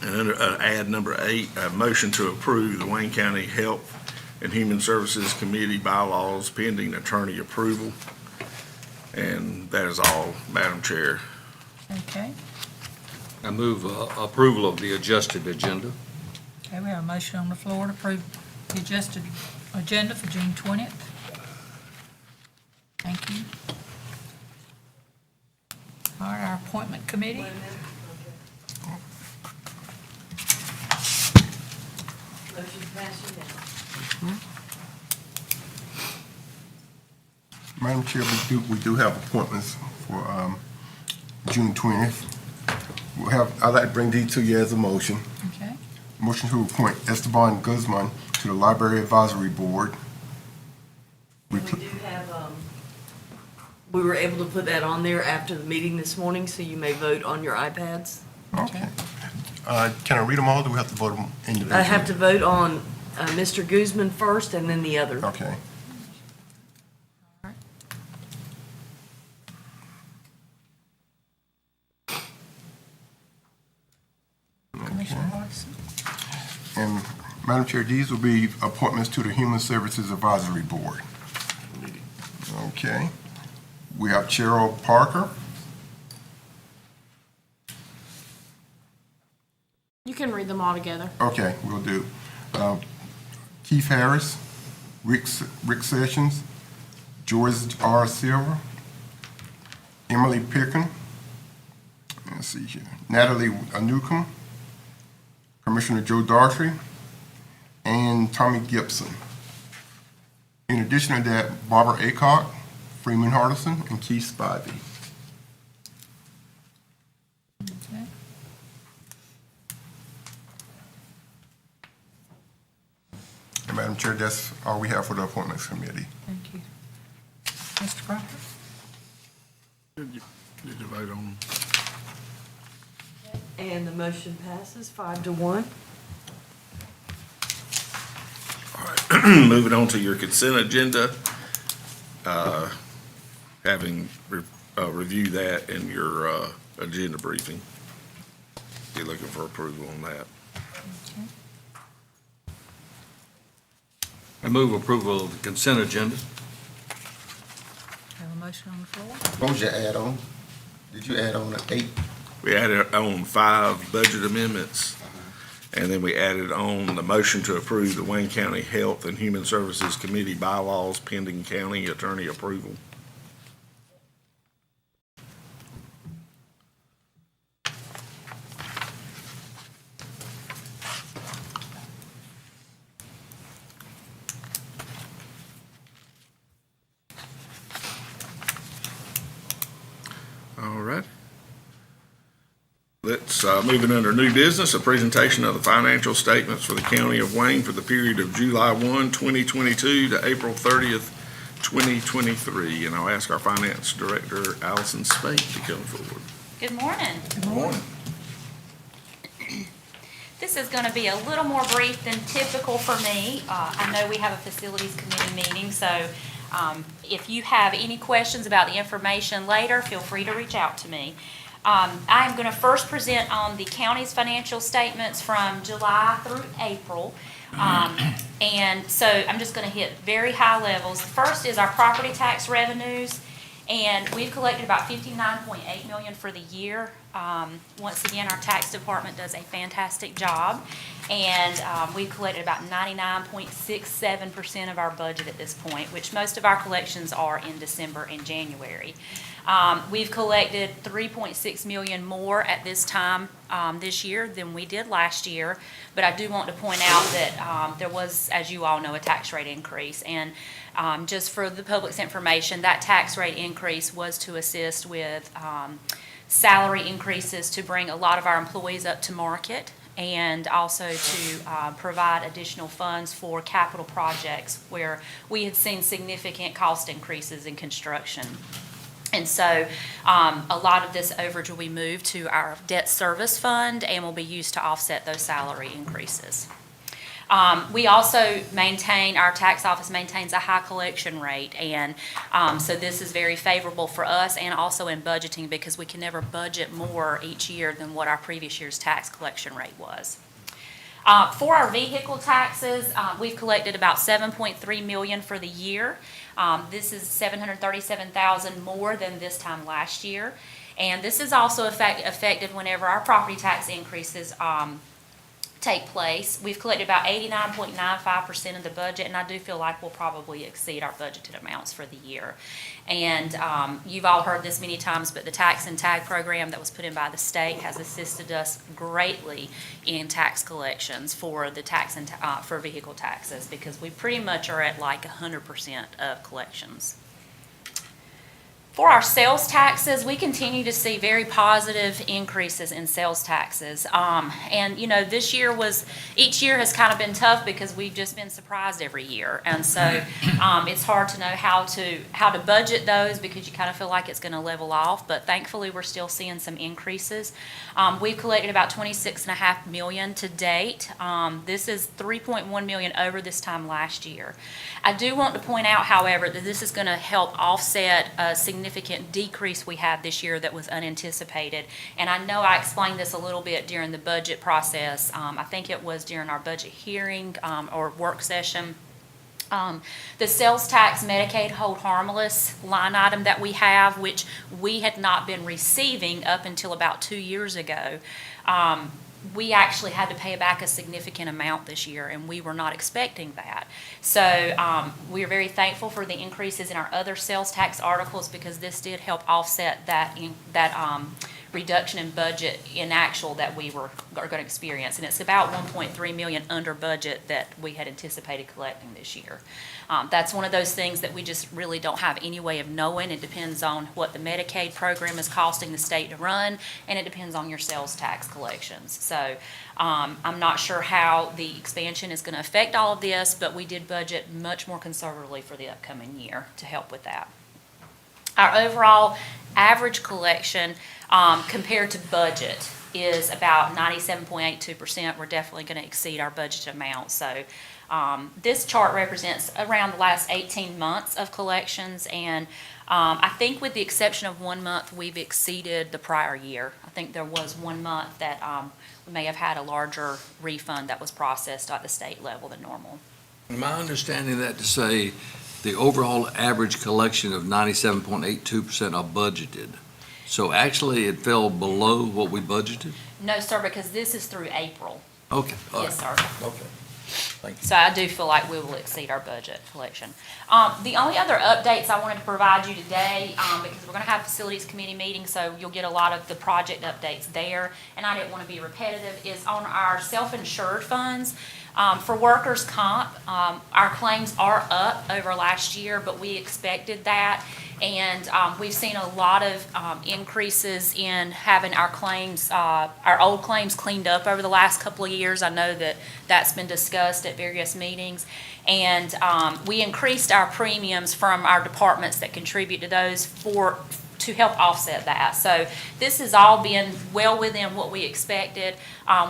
And under, add number 8, a motion to approve the Wayne County Health and Human Services Committee bylaws pending attorney approval. And that is all, Madam Chair. Okay. I move approval of the adjusted agenda. Okay, we have a motion on the floor to approve the adjusted agenda for June 20th. Thank you. All right, our appointment committee. motion passed unanimously. Madam Chair, we do have appointments for June 20th. I'd like to bring these to you as a motion. Okay. Motion to appoint Esteban Guzman to the Library Advisory Board. And we do have, we were able to put that on there after the meeting this morning, so you may vote on your iPads. Okay. Can I read them all, or do we have to vote them individually? I have to vote on Mr. Guzman first and then the other. Okay. Commissioner Hardison. And Madam Chair, these will be appointments to the Human Services Advisory Board. Okay. We have Cheryl Parker. You can read them all together. Okay, we'll do. Keith Harris, Rick Sessions, George R. Silver, Emily Picken, let's see here, Natalie Newcomb, Commissioner Joe Daughtry, and Tommy Gibson. In addition to that, Barbara Aycock, Freeman Hardison, and Keith Spivey. Okay. And Madam Chair, that's all we have for the Appointments Committee. Thank you. Mr. Crawford? Did you vote on? And the motion passes 5-1. All right, moving on to your consent agenda. Having reviewed that in your agenda briefing. Be looking for approval on that. Okay. I move approval of the consent agenda. Have a motion on the floor. What was your add-on? Did you add on 8? We added on 5 budget amendments, and then we added on the motion to approve the Wayne County Health and Human Services Committee bylaws pending county attorney approval. All right. Let's, moving under new business, a presentation of the financial statements for the County of Wayne for the period of July 1, 2022 to April 30th, 2023. And I'll ask our Finance Director, Allison Spate, to come forward. Good morning. Good morning. This is going to be a little more brief than typical for me. I know we have a facilities committee meeting, so if you have any questions about the information later, feel free to reach out to me. I am going to first present on the county's financial statements from July through April. And so I'm just going to hit very high levels. The first is our property tax revenues, and we've collected about $59.8 million for the year. Once again, our tax department does a fantastic job, and we've collected about 99.67% of our budget at this point, which most of our collections are in December and January. We've collected $3.6 million more at this time this year than we did last year, but I do want to point out that there was, as you all know, a tax rate increase, and just for the public's information, that tax rate increase was to assist with salary increases to bring a lot of our employees up to market, and also to provide additional funds for capital projects where we had seen significant cost increases in construction. And so a lot of this overage will be moved to our debt service fund and will be used to offset those salary increases. We also maintain, our tax office maintains a high collection rate, and so this is very favorable for us and also in budgeting, because we can never budget more each year than what our previous year's tax collection rate was. For our vehicle taxes, we've collected about $7.3 million for the year. This is $737,000 more than this time last year. And this is also affected whenever our property tax increases take place. We've collected about 89.95% of the budget, and I do feel like we'll probably exceed our budgeted amounts for the year. And you've all heard this many times, but the tax and tag program that was put in by the state has assisted us greatly in tax collections for the tax and for vehicle taxes, because we pretty much are at like 100% of collections. For our sales taxes, we continue to see very positive increases in sales taxes. And, you know, each year has kind of been tough because we've just been surprised every year. And so it's hard to know how to budget those, because you kind of feel like it's going to level off. But thankfully, we're still seeing some increases. We've collected about $26.5 million to date. This is $3.1 million over this time last year. I do want to point out, however, that this is going to help offset a significant decrease we had this year that was unanticipated. And I know I explained this a little bit during the budget process. I think it was during our budget hearing or work session. The sales tax Medicaid hold harmless line item that we have, which we had not been receiving up until about 2 years ago, we actually had to pay back a significant amount this year, and we were not expecting that. So we are very thankful for the increases in our other sales tax articles, because this did help offset that reduction in budget in actual that we are going to experience. And it's about $1.3 million under budget that we had anticipated collecting this year. That's one of those things that we just really don't have any way of knowing. It depends on what the Medicaid program is costing the state to run, and it depends on your sales tax collections. So I'm not sure how the expansion is going to affect all of this, but we did budget much more conservatively for the upcoming year to help with that. Our overall average collection compared to budget is about 97.82%. We're definitely going to exceed our budget amount. So this chart represents around the last 18 months of collections, and I think with the exception of 1 month, we've exceeded the prior year. I think there was 1 month that we may have had a larger refund that was processed at the state level than normal. Am I understanding that to say the overall average collection of 97.82% are budgeted? So actually it fell below what we budgeted? No, sir, because this is through April. Okay. all Yes, right. sir. Okay. Thank you. So I do feel like we will exceed our budget collection. The only other updates I wanted to provide you today, because we're going to have facilities committee meetings, so you'll get a lot of the project updates there, and I didn't want to be repetitive, is on our self-insured funds. For workers' comp, our claims are up over last year, but we expected that. And we've seen a lot of increases in having our claims, our old claims cleaned up over the last couple of years. I know that that's been discussed at various meetings. And we increased our premiums from our departments that contribute to those to help offset that. So this has all been well within what we expected.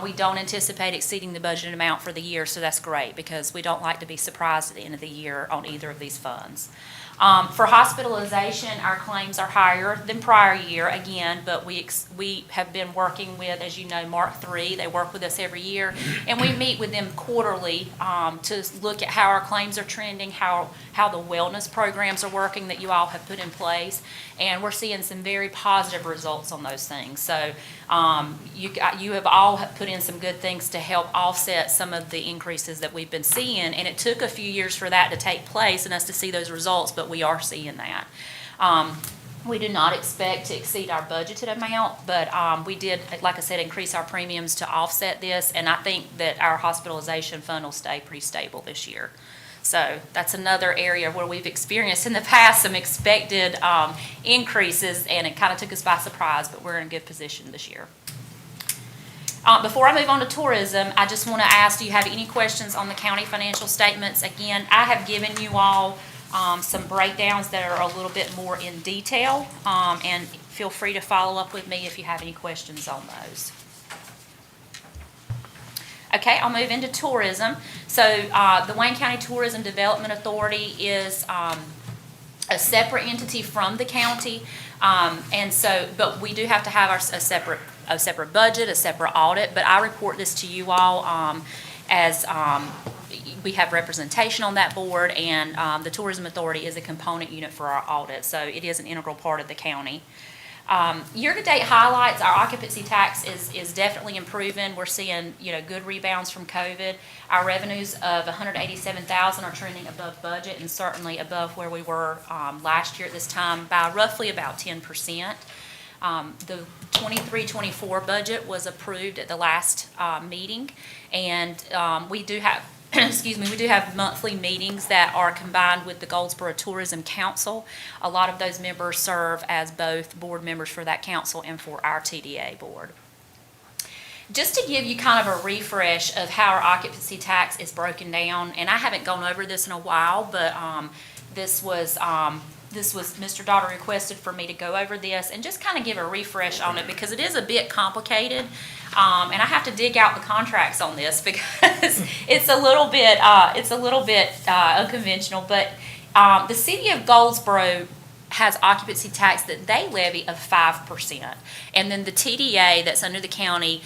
We don't anticipate exceeding the budgeted amount for the year, so that's great, because we don't like to be surprised at the end of the year on either of these funds. For hospitalization, our claims are higher than prior year, again, but we have been working with, as you know, Mark III. They work with us every year, and we meet with them quarterly to look at how our claims are trending, how the wellness programs are working that you all have put in place, and we're seeing some very positive results on those things. So you have all put in some good things to help offset some of the increases that we've been seeing, and it took a few years for that to take place and us to see those results, but we are seeing that. We do not expect to exceed our budgeted amount, but we did, like I said, increase our premiums to offset this, and I think that our hospitalization fund will stay pretty stable this year. So that's another area where we've experienced in the past some expected increases, and it kind of took us by surprise, but we're in a good position this year. Before I move on to tourism, I just want to ask, do you have any questions on the county financial statements? Again, I have given you all some breakdowns that are a little bit more in detail, and feel free to follow up with me if you have any questions on those. Okay, I'll move into tourism. So the Wayne County Tourism Development Authority is a separate entity from the county, and so, but we do have to have a separate budget, a separate audit. But I report this to you all as we have representation on that board, and the Tourism Authority is a component unit for our audit, so it is an integral part of the county. Year-to-date highlights, our occupancy tax is definitely improving. We're seeing, good rebounds from COVID. Our revenues of $187,000 are trending above budget, and certainly above where we were last year at this time by roughly about 10%. The 23-24 budget was approved at the last meeting, and we do have we do have monthly meetings that are combined with the Goldsboro Tourism Council. A lot of those members serve as both board members for that council and for our TDA board. Just to give you kind of a refresh of how our occupancy tax is broken down, and I haven't gone over this in a while, but this was Mr. Daughter requested for me to go over this and just kind of give a refresh on it, because it is a bit complicated, and I have to dig out the contracts on this because it's a little bit unconventional. But the city of Goldsboro has occupancy tax that they levy of 5%, and then the TDA that's under the county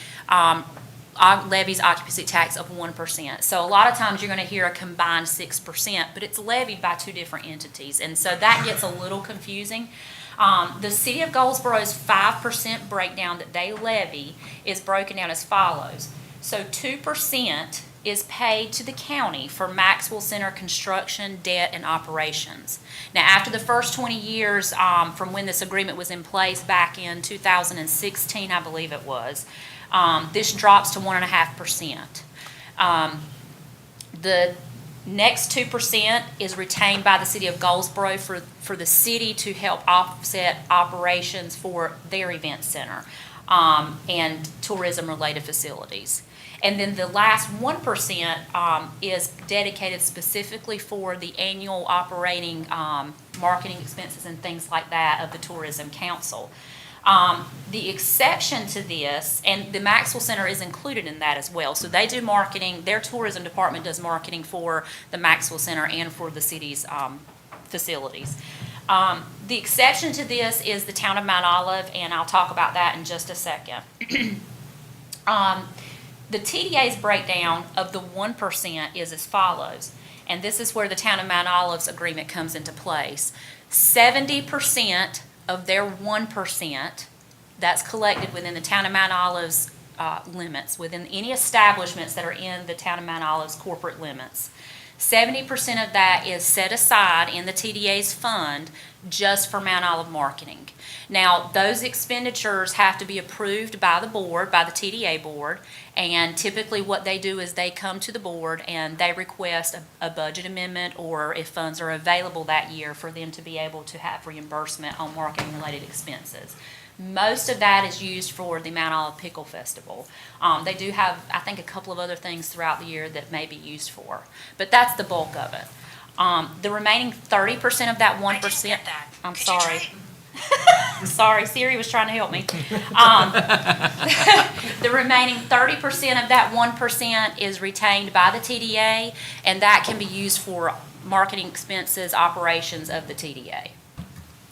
levies occupancy tax of 1%. So a lot of times you're going to hear a combined 6%, but it's levied by two different entities, and so that gets a little confusing. The city of Goldsboro's 5% breakdown that they levy is broken down as follows. So 2% is paid to the county for Maxwell Center construction, debt, and operations. Now, after the first 20 years from when this agreement was in place back in 2016, I believe it was, this drops to 1.5%. The next 2% is retained by the city of Goldsboro for the city to help offset operations for their event center and tourism-related facilities. And then the last 1% is dedicated specifically for the annual operating marketing expenses and things like that of the Tourism Council. The exception to this, and the Maxwell Center is included in that as well, so they do marketing, their tourism department does marketing for the Maxwell Center and for the city's facilities. The exception to this is the town of Mount Olive, and I'll talk about that in just a second. The TDA's breakdown of the 1% is as follows, and this is where the town of Mount Olive's agreement comes into place. 70% of their 1% that's collected within the town of Mount Olive's limits, within any establishments that are in the town of Mount Olive's corporate limits. 70% of that is set aside in the TDA's fund just for Mount Olive marketing. Now, those expenditures have to be approved by the board, by the TDA board, and typically what they do is they come to the board and they request a budget amendment, or if funds are available that year, for them to be able to have reimbursement on marketing-related expenses. Most of that is used for the Mount Olive Pickle Festival. They do have, I think, a couple of other things throughout the year that may be used for, but that's the bulk of it. The remaining 30% of that 1%, I'm sorry. Sorry, Siri was trying to help me. The remaining 30% of that 1% is retained by the TDA, and that can be used for marketing expenses, operations of the TDA.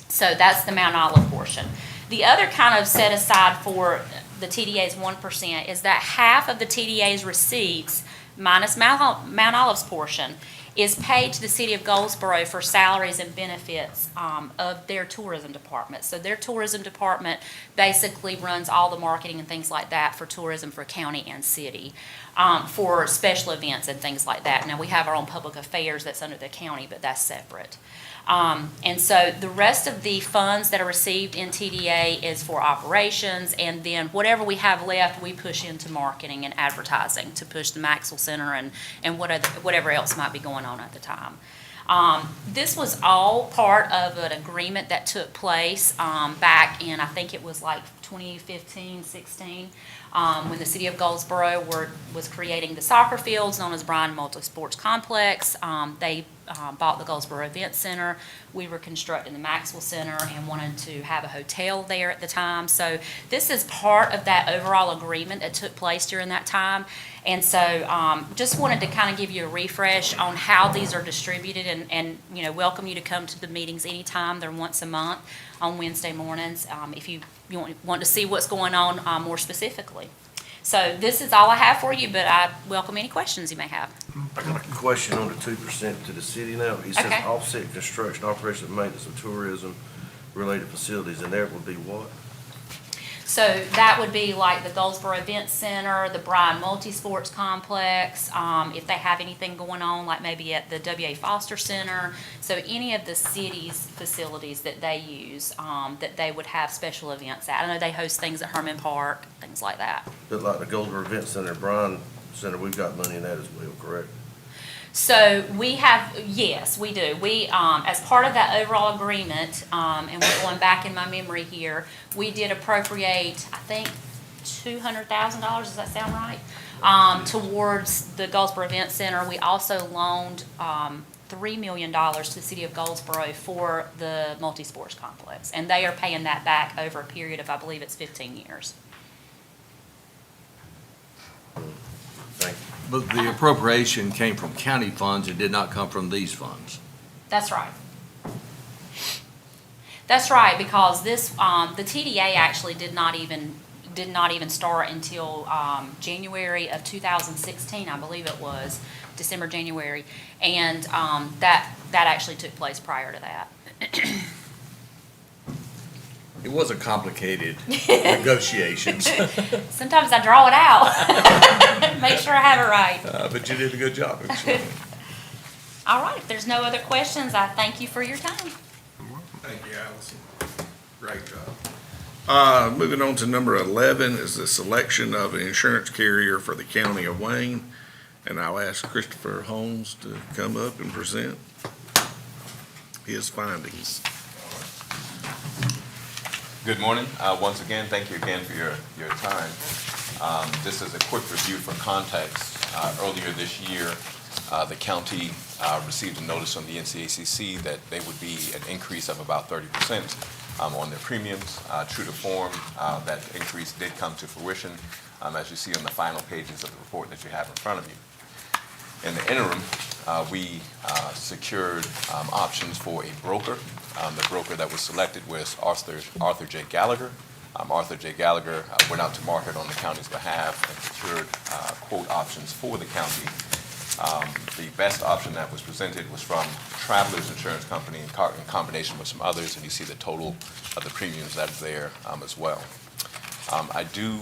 So that's the Mount Olive portion. The other kind of set aside for the TDA's 1% is that half of the TDA's receipts, minus Mount Olive's portion, is paid to the city of Goldsboro for salaries and benefits of their tourism department. So their tourism department basically runs all the marketing and things like that for tourism for county and city, for special events and things like that. Now, we have our own public affairs that's under the county, but that's separate. And so the rest of the funds that are received in TDA is for operations, and then whatever we have left, we push into marketing and advertising to push the Maxwell Center and whatever else might be going on at the time. This was all part of an agreement that took place back in, I think it was like 2015, 16, when the city of Goldsboro was creating the soccer fields known as Bryan Multi-Sports Complex. They bought the Goldsboro Event Center. We were constructing the Maxwell Center and wanted to have a hotel there at the time. So this is part of that overall agreement that took place during that time. And so just wanted to kind of give you a refresh on how these are distributed and you know, welcome you to come to the meetings anytime. They're once a month on Wednesday mornings if you want to see what's going on more specifically. So this is all I have for you, but I welcome any questions you may have. I got a question on the 2% to the city now. It says Okay. offset construction, operation and maintenance of tourism-related facilities, and there would be what? So that would be like the Goldsboro Event Center, the Bryan Multi-Sports Complex, if they have anything going on, like maybe at the W.A. Foster Center. So any of the city's facilities that they use, that they would have special events at. I know they host things at Herman Park, things like that. But like the Goldsboro Event Center, Bryan Center, we've got money in that as well, correct? So we have, yes, we do. We, as part of that overall agreement, and we're going back in my memory here, we did appropriate, I think, $200,000, does that sound right? Towards the Goldsboro Event Center. We also loaned $3 million to the city of Goldsboro for the multi-sports complex. And they are paying that back over a period of, I believe it's 15 years. Thank you. But the appropriation came from county funds, it did not come from these funds. That's right. That's right, because this, the TDA actually did not even start until January of 2016, I believe it was, December, January, and that actually took place prior to that. It was a complicated negotiations, Sometimes I draw it out, make sure I have it right. but you did a good job. All right, if there's no other questions, I thank you for your time. Thank you, Allison. Great job. Moving on to number 11 is the selection of an insurance carrier for the county of Wayne. And I'll ask Christopher Holmes to come up and present his findings. Good morning. Once again, thank you again for your time. Just as a quick review for context, earlier this year, the county received a notice from the NCACC that they would be an increase of about 30% on their premiums. True to form, that increase did come to fruition, as you see on the final pages of the report that you have in front of you. In the interim, we secured options for a broker. The broker that was selected was Arthur J. Gallagher. Arthur J. Gallagher went out to market on the county's behalf and secured quote options for the county. The best option that was presented was from Travelers Insurance Company in combination with some others, and you see the total of the premiums that is there as well. I do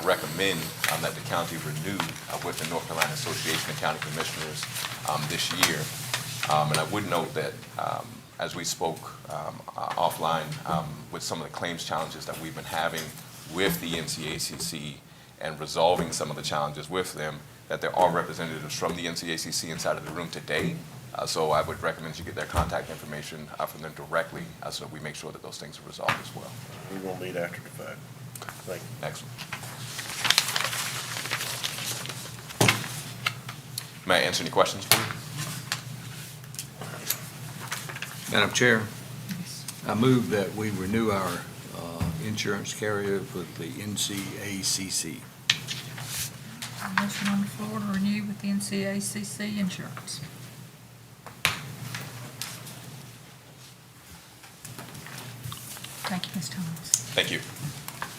recommend that the county renew with the North Carolina Association of County Commissioners this year. And I would note that as we spoke offline with some of the claims challenges that we've been having with the NCACC and resolving some of the challenges with them, that there are representatives from the NCACC inside of the room today. So I would recommend you get their contact information from them directly so that we make sure that those things are resolved as well. We won't meet after the fact. Thank you. Excellent. May I answer any questions for you? Madam Chair, I move that we renew our insurance carrier with the NCACC. Motion on the floor to renew with the NCACC insurance. Thank you, Ms. Thomas. Thank you.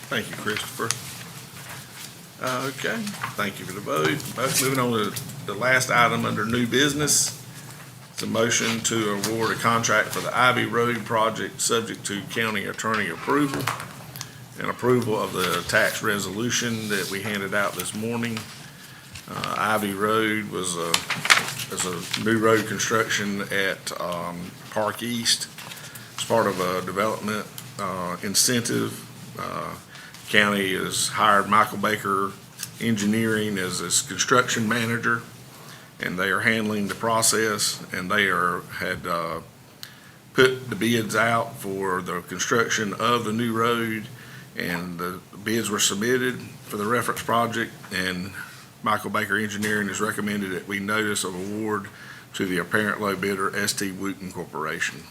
Thank you, Christopher. Okay, thank you for the vote. Moving on to the last item under new business. It's a motion to award a contract for the Ivy Road project, subject to county attorney approval and approval of the tax resolution that we handed out this morning. Ivy Road is a new road construction at Park East. It's part of a development incentive. County has hired Michael Baker Engineering as its construction manager, and they are handling the process, and they had put the bids out for the construction of the new road, and the bids were submitted for the reference project, and Michael Baker Engineering has recommended that we notice of award to the apparent low bidder, S.T. Wooten Corporation.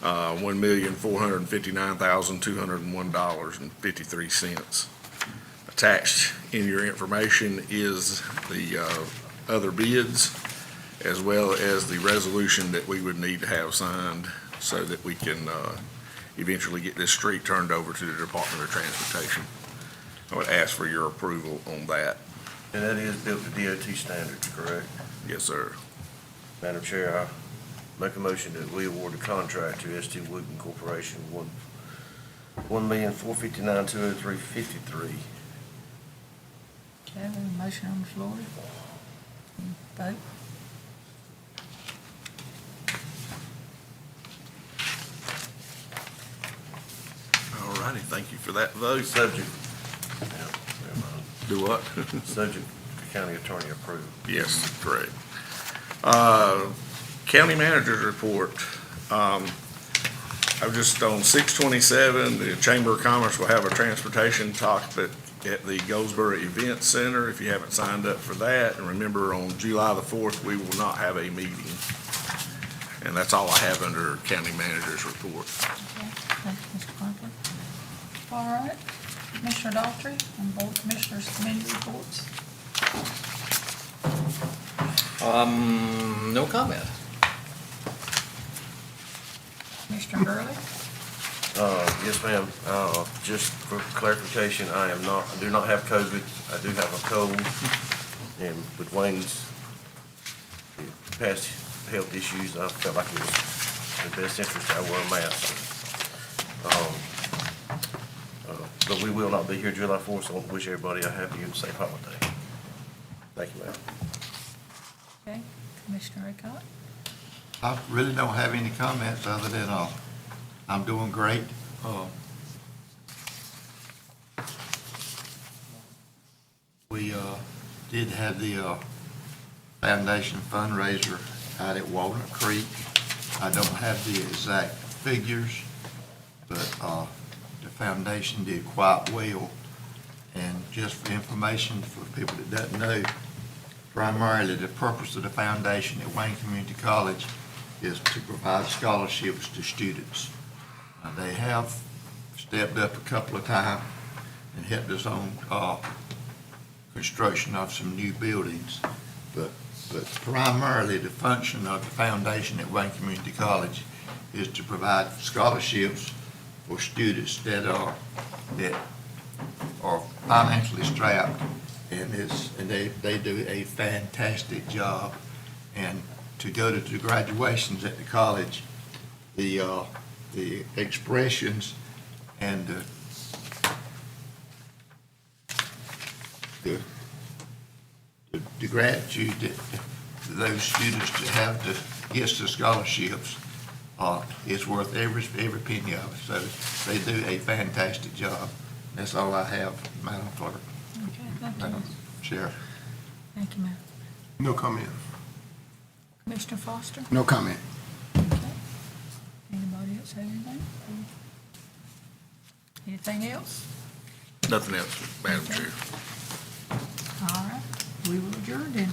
$1,459,201.53. Attached in your information is the other bids, as well as the resolution that we would need to have signed so that we can eventually get this street turned over to the Department of Transportation. I would ask for your approval on that. And that is built to DOT standards, correct? Yes, sir. Madam Chair, I make a motion that we award the contract to S.T. Wooten Corporation, $1,459,203.53. Okay, we have a motion on the floor. Vote. All righty, thank you for that vote. Subject. Yeah, never mind. Do what? Subject to county attorney approval. Yes, correct. County manager's report. I'm just on 6/27, the Chamber of Commerce will have a transportation talk at the Goldsboro Event Center, if you haven't signed up for that. And remember, on July the 4th, we will not have a meeting. And that's all I have under county manager's report. Okay, thank you, Mr. Conklin. All right, Commissioner Daughtry, on Board of Commissioners Committee reports. No comment. Commissioner Gurley. Yes, ma'am. Just for clarification, I do not have COVID. I do have a cold. And with Wayne's past health issues, I felt like it was in the best interest that I wear a mask. But we will not be here July 4th, so I want to wish everybody a happy and safe holiday. Thank you, ma'am. Okay, Commissioner Aycott. I really don't have any comments other than, I'm doing great. We, did have the, foundation fundraiser out at Walnut Creek. I don't have the exact figures, but, the foundation did quite well. And just for information for people that doesn't know, primarily the purpose of the foundation at Wayne Community College is to provide scholarships to students. They have stepped up a couple of times and helped us on construction of some new buildings. But primarily the function of the foundation at Wayne Community College is to provide scholarships for students that are financially strapped, and they do a fantastic job. And to go to the graduations at the college, the expressions and the gratitude that those students to have to get the scholarships is worth every penny of it. So they do a fantastic job. That's all I have, Madam Clerk. Okay, thank you. Madam Sheriff. Thank you, ma'am. No comment. Commissioner Foster. No comment. Okay. Anybody else have anything? Anything else? Nothing else, Madam Chair. All right, we will adjourn then.